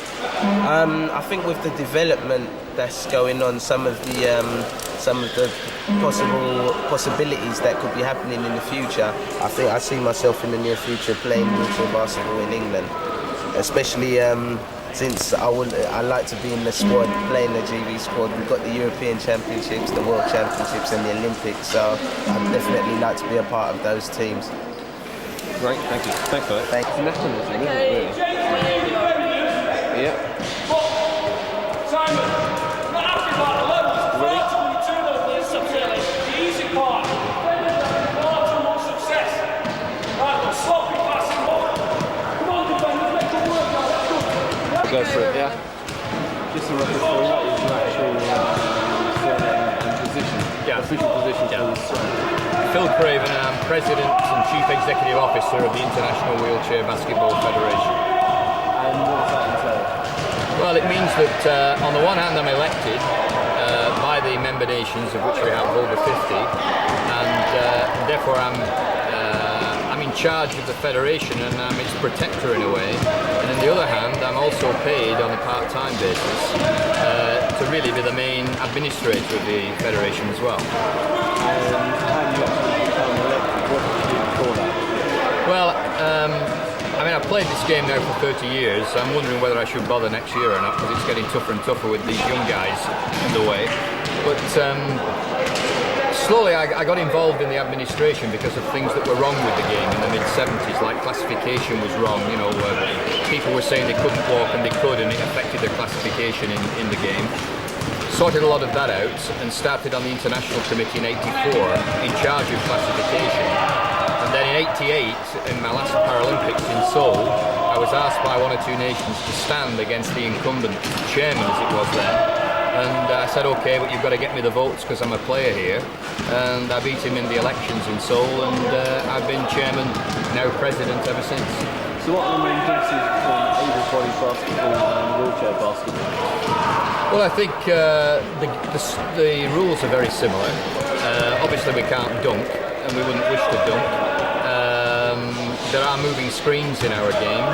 I think with the development that's going on, some of the possibilities that could be happening in the future, I think I see myself in the near future playing wheelchair basketball in England, especially since I like to be in the squad, playing the GB squad. We've got the European Championships, the World Championships and the Olympics, so I'd definitely like to be a part of those teams. Great, thank you. Thanks for that. Thank you. National thing, isn't it, really? Yeah. Simon, not happy about the levels. Far too many turnovers, subtly. The easy part. Defenders having far too much success. Right, look, sloppy passing ball. Come on, defenders, make it work now. Let's go. Go for it, yeah. Just a reference for what is your actual surname and position? Yeah. Official position for this. Phil Craven, I'm President and Chief Executive Officer of the International Wheelchair Basketball Federation. And what does that entail? Well, it means that on the one hand I'm elected by the member nations, of which we have over 50, and therefore I'm in charge of the federation and I'm its protector in a way. And on the other hand, I'm also paid on a part-time basis to really be the main administrator of the federation as well. And how do you actually become elected? What did you do before that? Well, I've played this game now for 30 years, so I'm wondering whether I should bother next year or not, because it's getting tougher and tougher with these young guys in the way. But slowly I got involved in the administration because of things that were wrong with the game in the mid-70s, like classification was wrong, people were saying they couldn't walk and they could, and it affected their classification in the game. Sorted a lot of that out and started on the International Committee in '84 in charge of classification. And then in '88, in my last Paralympics in Seoul, I was asked by one or two nations to stand against the incumbent chairman, as it was then. And I said, okay, but you've got to get me the votes because I'm a player here. And I beat him in the elections in Seoul, and I've been chairman, now president ever since. So what are the main differences between able-bodied basketball and wheelchair basketball? Well, I think the rules are very similar. Obviously we can't dunk, and we wouldn't wish to dunk. There are moving screens in our game.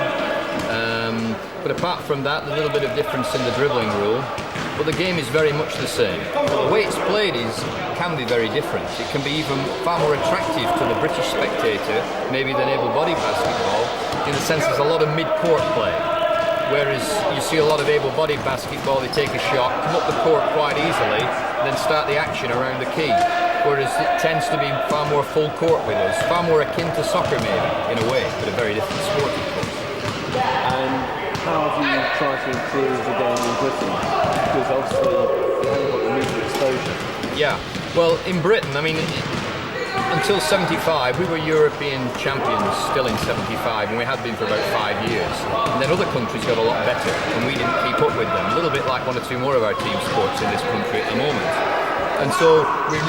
But apart from that, a little bit of difference in the dribbling rule. But the game is very much the same. The way it's played can be very different. It can be even far more attractive to the British spectator, maybe than able-bodied basketball, in the sense there's a lot of mid-court play. Whereas you see a lot of able-bodied basketball, they take a shot, come up the court quite easily, then start the action around the key. Whereas it tends to be far more full court with us, far more akin to soccer maybe, in a way, but a very different sport, of course. And how have you tried to improve the game in Britain? Because obviously you haven't got the media exposure. Yeah, well, in Britain, until '75, we were European champions still in '75, and we had been for about 5 years. And then other countries got a lot better, and we didn't keep up with them. A little bit like one or two more of our team sports in this country at the moment. And so we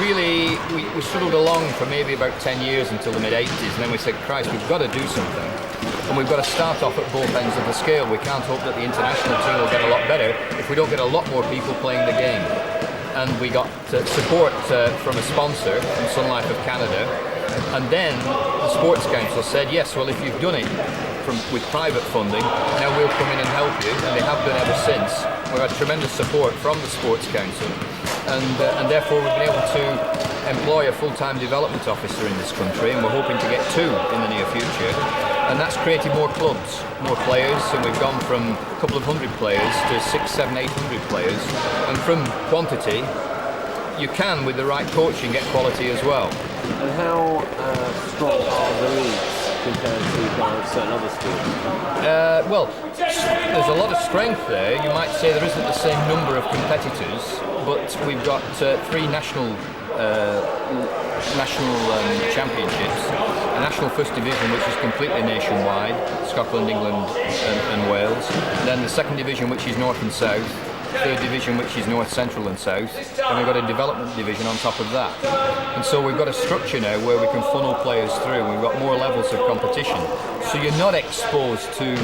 struggled along for maybe about 10 years until the mid-'80s, and then we said, Christ, we've got to do something. And we've got to start off at both ends of the scale. We can't hope that the international team will get a lot better if we don't get a lot more people playing the game. And we got support from a sponsor, from Sun Life of Canada. And then the Sports Council said, yes, well, if you've done it with private funding, now we'll come in and help you. And they have done ever since. We've had tremendous support from the Sports Council. And therefore we've been able to employ a full-time development officer in this country, and we're hoping to get 2 in the near future. And that's created more clubs, more players, and we've gone from a couple of hundred players to 600, 700, 800 players. And from quantity, you can, with the right coaching, get quality as well. And how strong are the leagues compared to certain other sports? Well, there's a lot of strength there. You might say there isn't the same number of competitors, but we've got 3 national championships. A national first division, which is completely nationwide, Scotland, England and Wales. Then the second division, which is north and south. Third division, which is north, central and south. And we've got a development division on top of that. And so we've got a structure now where we can funnel players through. We've got more levels of competition. So you're not exposed to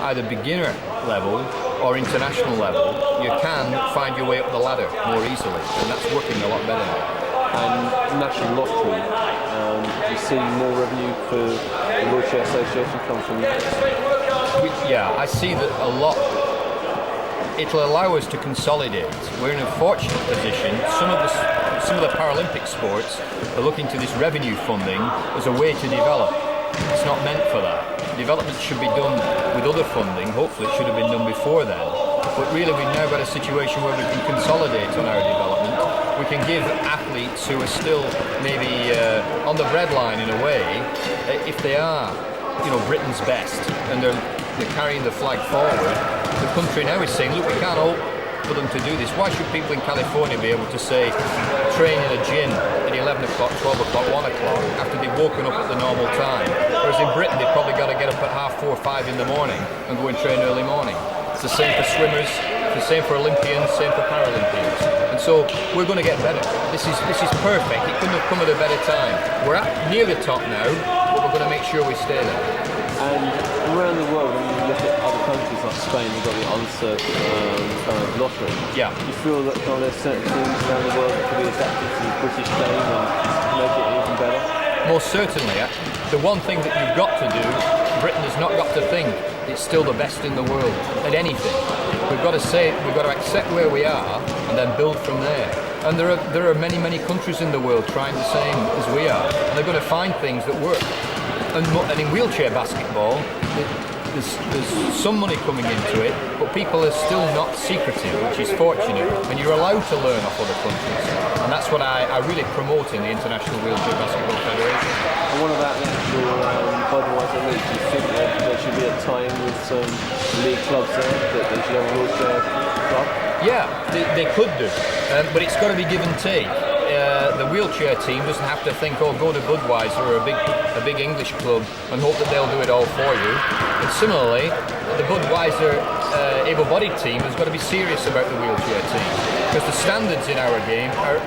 either beginner level or international level. You can find your way up the ladder more easily, and that's working a lot better now. and national lottery, you see more revenue for the Wheelchair Association come from that? Yeah, I see that a lot. It'll allow us to consolidate. We're in a fortunate position. Some of the Paralympic sports are looking to this revenue funding as a way to develop. It's not meant for that. Development should be done with other funding. Hopefully it should have been done before then. But really we've now got a situation where we can consolidate on our development. We can give athletes who are still maybe on the breadline in a way, if they are, Britain's best and they're carrying the flag forward, the country now is saying, look, we can't hope for them to do this. Why should people in California be able to say, train in a gym at 11 o'clock, 12 o'clock, 1 o'clock after they've woken up at the normal time? Whereas in Britain, they've probably got to get up at 4:30 or 5 in the morning and go and train early morning. It's the same for swimmers, it's the same for Olympians, same for Paralympians. And so we're going to get better. This is perfect. It couldn't have come at a better time. We're near the top now, but we're going to make sure we stay there. And around the world, when you look at other countries like Spain, you've got the UNSERC kind of lottery. Yeah. Do you feel that there's certain things around the world that can be adapted to the British game and make it even better? Most certainly. The one thing that you've got to do, Britain has not got to think it's still the best in the world at anything. We've got to accept where we are and then build from there. And there are many, many countries in the world trying the same as we are. And they're going to find things that work. And in wheelchair basketball, there's some money coming into it, but people are still not secretive, which is fortunate, and you're allowed to learn off other countries. And that's what I really promote in the International Wheelchair Basketball Federation. And what about the actual Budweiser League? Do you think that there should be a tie-in with some league clubs there, that they should have a wheelchair club? Yeah, they could do, but it's got to be give and take. The wheelchair team doesn't have to think, go to Budweiser or a big English club and hope that they'll do it all for you. And similarly, the Budweiser able-bodied team has got to be serious about the wheelchair team, because the standards in our game are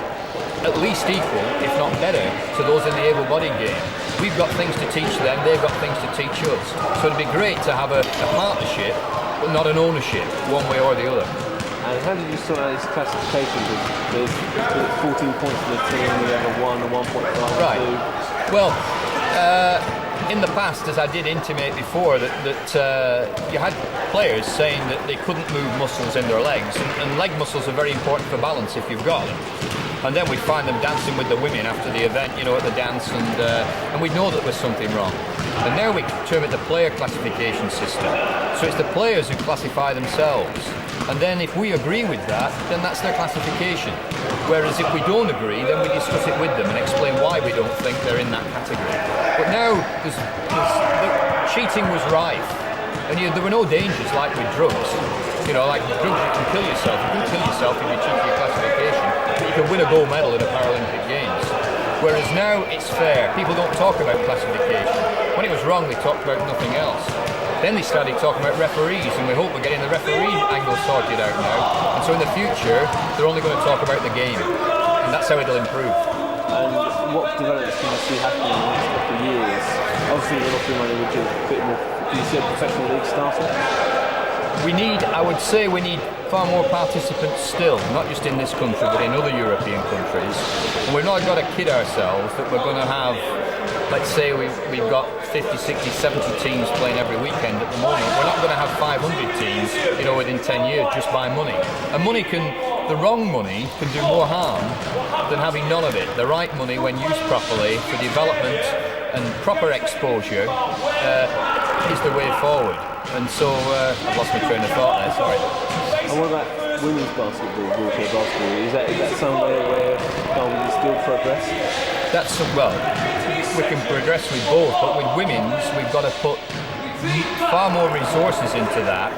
at least equal, if not better, to those in the able-bodied game. We've got things to teach them, they've got things to teach us. So it'd be great to have a partnership, but not an ownership, one way or the other. And how did you sort out this classification? There's 14 points for the team, we have a 1, a 1.5, right. 2. Well, in the past, as I did intimate before, that you had players saying that they couldn't move muscles in their legs, and leg muscles are very important for balance if you've got them. And then we'd find them dancing with the women after the event, at the dance, and we'd know that there was something wrong. And now we term it the player classification system. So it's the players who classify themselves. And then if we agree with that, then that's their classification. Whereas if we don't agree, then we discuss it with them and explain why we don't think they're in that category. But now, cheating was rife. And there were no dangers like with drugs. Like with drugs, you can kill yourself. You can kill yourself if you cheat your classification. But you can win a gold medal in a Paralympic Games. Whereas now it's fair. People don't talk about classification. When it was wrong, they talked about nothing else. Then they started talking about referees, and we hope we're getting the referee angle sorted out now. And so in the future, they're only going to talk about the game. And that's how it'll improve. And what developments can you see happening in the next couple of years? Obviously, the lottery money would be a bit more. Do you see a professional league starting? I would say we need far more participants still, not just in this country, but in other European countries. And we've not got to kid ourselves that we're going to have, let's say we've got 50, 60, 70 teams playing every weekend at the moment. We're not going to have 500 teams, within 10 years just by money. And the wrong money can do more harm than having none of it. The right money, when used properly for development and proper exposure, is the way forward. And so I've lost my train of thought there, sorry. And what about women's basketball, wheelchair basketball? Is that somewhere where we still progress? We can progress with both, but with women's, we've got to put far more resources into that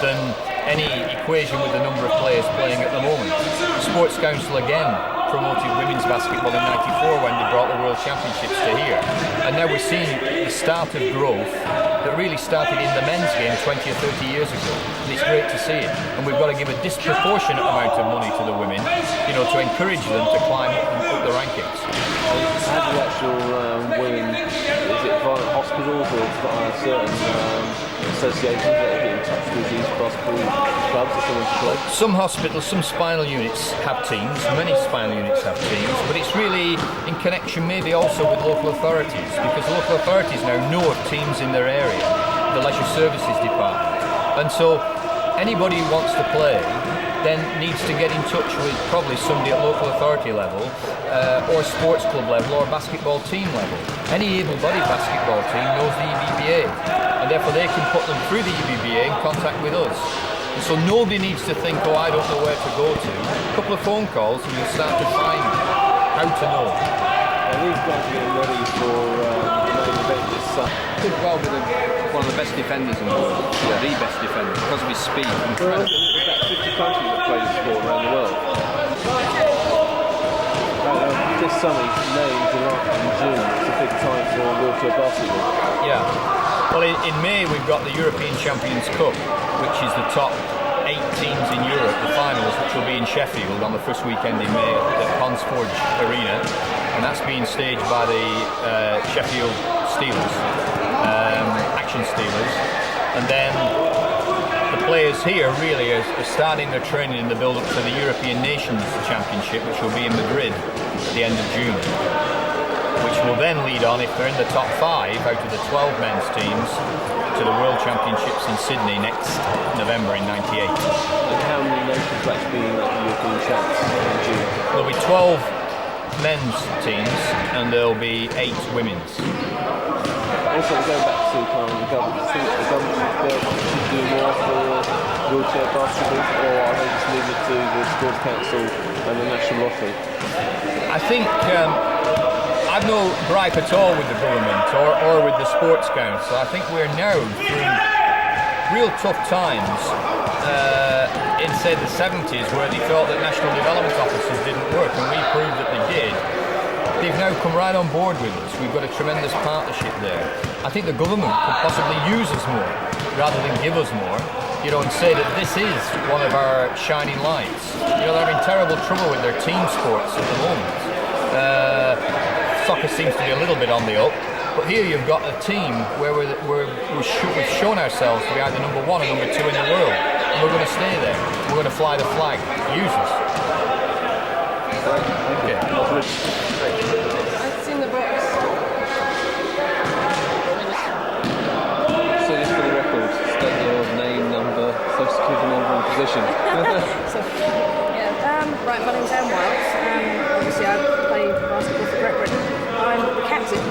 than any equation with the number of players playing at the moment. The Sports Council again promoted women's basketball in '94 when they brought the World Championships to here. And now we're seeing the start of growth that really started in the men's game 20 or 30 years ago. And it's great to see it. And we've got to give a disproportionate amount of money to the women, to encourage them to climb up the rankings. How do the actual women, is it violent hospitals or certain associations that get in touch with these basketball clubs if they want to play? Some hospitals, some spinal units have teams, many spinal units have teams, but it's really in connection maybe also with local authorities, because local authorities now know of teams in their area, the Leisure Services Department. And so anybody who wants to play then needs to get in touch with probably somebody at local authority level or sports club level or basketball team level. Any able-bodied basketball team knows the E.B.B.A. and therefore they can put them through the E.B.B.A. in contact with us. And so nobody needs to think, oh, I don't know where to go to. A couple of phone calls and you'll start to find how to know. And these guys are getting ready for the main event this Could well be one of the best defenders in the world, the best defender, because of his speed. Well, there's about 50 countries that play the sport around the world. This summer, May, July and June, it's a big time for wheelchair basketball. Yeah. Well, in May we've got the European Champions Cup, which is the top 8 teams in Europe, the finals, which will be in Sheffield on the first weekend in May at Ponsforge Arena, and that's being staged by the Sheffield Steelers, Action Steelers, and then the players here really are starting their training in the build-up to the European Nations Championship, which will be in Madrid at the end of June, which will then lead on, if they're in the top 5 out of the 12 men's teams, to the World Championships in Sydney next November in '98. And how many nations will actually be in the European Champs in June? There'll be 12 men's teams and there'll be 8 women's. Also, going back to kind of the government, do you think the government should do more for wheelchair basketball, or are they just leaving it to the Sports Council and the National Lottery? I think I've no gripe at all with the government or with the Sports Council. I think we're now through real tough times in, say, the 70s, where they thought that national development officers didn't work, and we proved that they did. They've now come right on board with us. We've got a tremendous partnership there. I think the government could possibly use us more rather than give us more, and say that this is one of our shining lights. They're having terrible trouble with their team sports at the moment. Soccer seems to be a little bit on the up, but here you've got a team where we've shown ourselves to be either number 1 or number 2 in the world, and we're going to stay there. We're going to fly the flag. Use us. Okay. I've seen the box. So just for the record, state your name, number, social security number and position. Right, my name's Anne Wiles. Obviously, I play basketball for Great Britain. I'm the captain.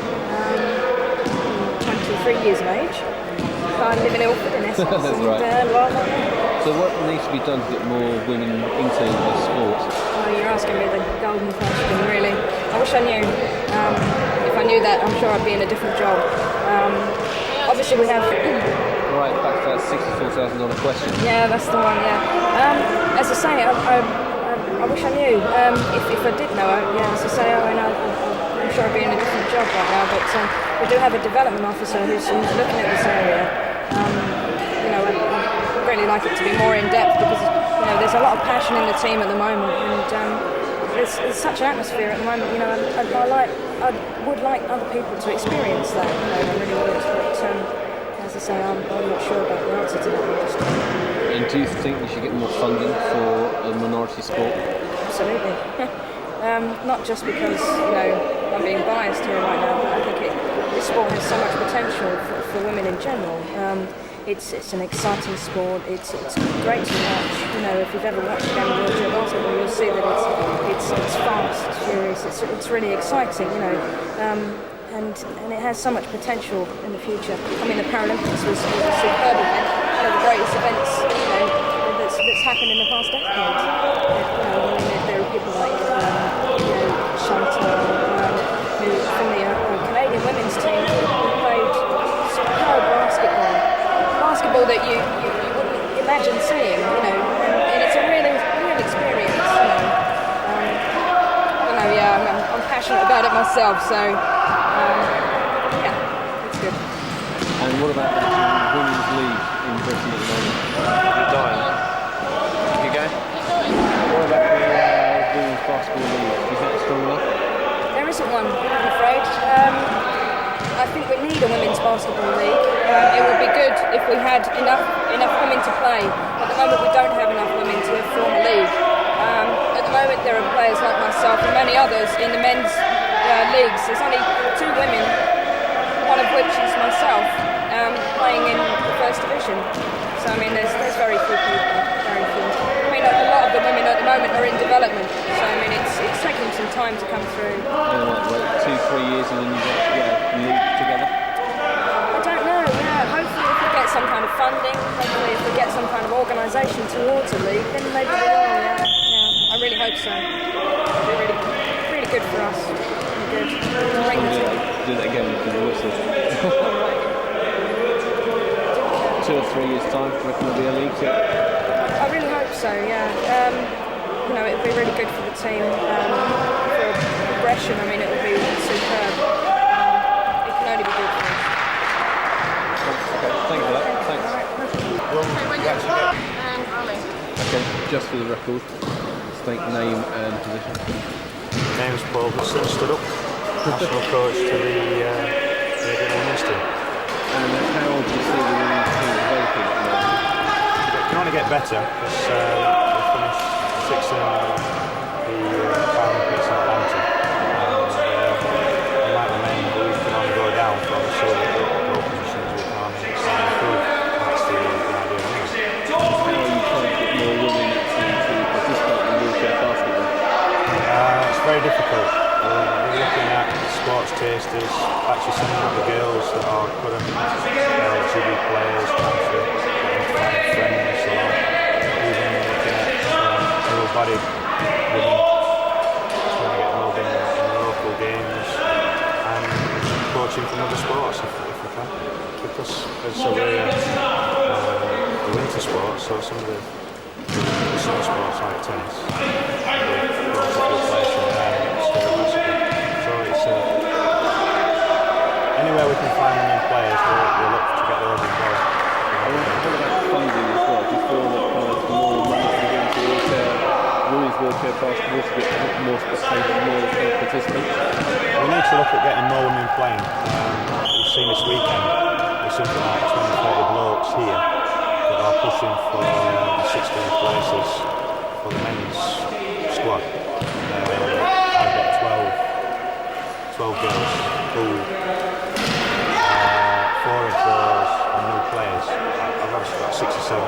I'm 23 years of age. I live in Ilford in Essex. That's right. And, So what needs to be done to get more women into the sport? well, you're asking me the golden question, really. I wish I knew. If I knew that, I'm sure I'd be in a different job. Obviously, we have. Right, back to that $64,000 question. Yeah, that's the one. Yeah. As I say, I wish I knew. If I did know, as I say, I'm sure I'd be in a different job right now. But we do have a development officer who's looking at this area. I'd really like it to be more in depth, because there's a lot of passion in the team at the moment, and there's such an atmosphere at the moment. I would like other people to experience that. I really would. But as I say, I'm not sure about the answer to that. And do you think we should get more funding for a minority sport? Absolutely. Not just because I'm being biased here right now, but I think this sport has so much potential for women in general. It's an exciting sport. It's great to watch. If you've ever watched a game of wheelchair basketball, you'll see that it's fast, it's furious, it's really exciting. And it has so much potential in the future. I mean, the Paralympics was a superb event, one of the greatest events that's happened in the past decade. There are people like Chantal, who from the Canadian women's team, who played superb basketball that you wouldn't imagine seeing, and it's a really real experience. I'm passionate about it myself, so it's good. And what about the Women's League in Britain at the moment? You're dying. You go? What about the Women's Basketball League? Is that strong enough? There isn't one, I'm afraid. I I think we need a women's basketball league. It would be good if we had enough women to play. At the moment we don't have enough women to form a league. At the moment there are players like myself and many others in the men's leagues. There's only 2 women, one of which is myself, playing in the first division. So I mean there's very few people, very few. I mean a lot of the women at the moment are in development. So I mean it's taking some time to come through. Like 2-3 years and then you get a league together? I don't know, yeah. Hopefully if we get some kind of funding, hopefully if we get some kind of organisation towards a league, then maybe we will, yeah. I really hope so. It'd be really good for us. Really good. Bring the team. Do that again with the whistle. 2 or 3 years time, do you reckon there'll be a league? I really hope so, yeah. You know, it'd be really good for the team. For progression, I mean, it would be superb. It can only be good for us. Okay, thank you for that. Thanks. Ali. Okay, just for the record, state name and position. My name is Paul Hudson, stood up, national coach to the women's team. And how do you see the women's team developing at the moment? It can only get better because we finished 6th in the Paralympics in Atlanta. And like the men, we can only go down from the silver gold positions. We can't improve. That's the idea anyway. How are you trying to get more women to participate in wheelchair basketball? It's very difficult. We're looking at sports tasters, actually sending out the girls that are current GB players, trying to get them to find friends, or even looking at able-bodied women, trying to get involved in the local games, and coaching from other sports if we can. Because as a the winter sports, so some of the summer sports like tennis, we've brought a few players from there, and it's so it's anywhere we can find women players, we'll look to get those involved. What about funding as well? Do you feel that kind of more money to get into women's wheelchair basketball to get more spectators, more participants? We need to look at getting more women playing. We've seen this weekend, there's something like 20-30 blokes here that are pushing for the 16th places for the men's squad. I've got 12 girls who 4 of those are new players. I've obviously got 6 or 7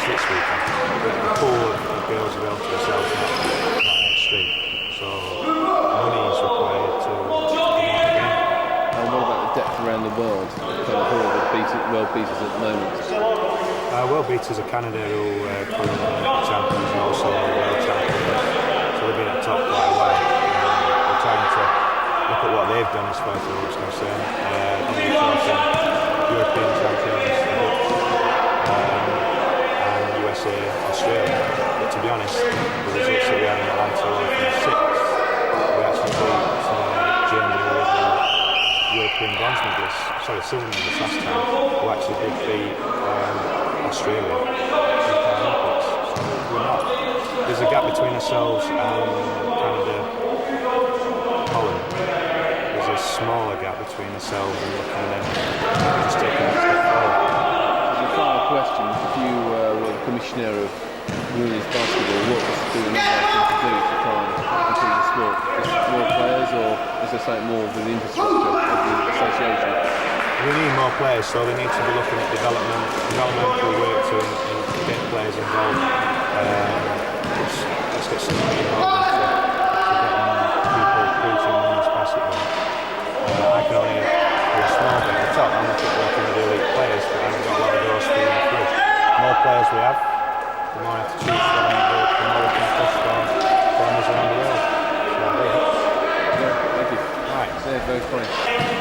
this weekend. The pool of girls available to themselves is not extreme. So money is required to come out again. And what about the depth around the world? Kind of who are the world beaters at the moment? World beaters are Canada, who are current champions and also world champions. So they've been at the top quite a while. We're trying to look at what they've done as far as the world's concerned. European champions, and USA, Australia. But to be honest, the results that we had in Atlanta were from 6th. We actually beat Germany with the European bronze medalists, silver medalists last time, who actually did beat Australia in the Paralympics. So we're not. There's a gap between ourselves and Canada, Holland. There's a smaller gap between ourselves and Canada. Just taking a step forward. As a final question, if you were the commissioner of women's basketball, what would be the next thing to do to try and improve the sport? Just more players, or is there something more with the infrastructure of the association? We need more players, so they need to be looking at developmental work to get players involved. Let's get some money involved into getting people coaching women's basketball. I can only do a small bit at the top. I'm looking at working with the elite players, but I've got a lot of those feeling through. The more players we have, the more I have to choose from, the more we can push for us around the world. So, Yeah, thank you. right. Yeah, very funny.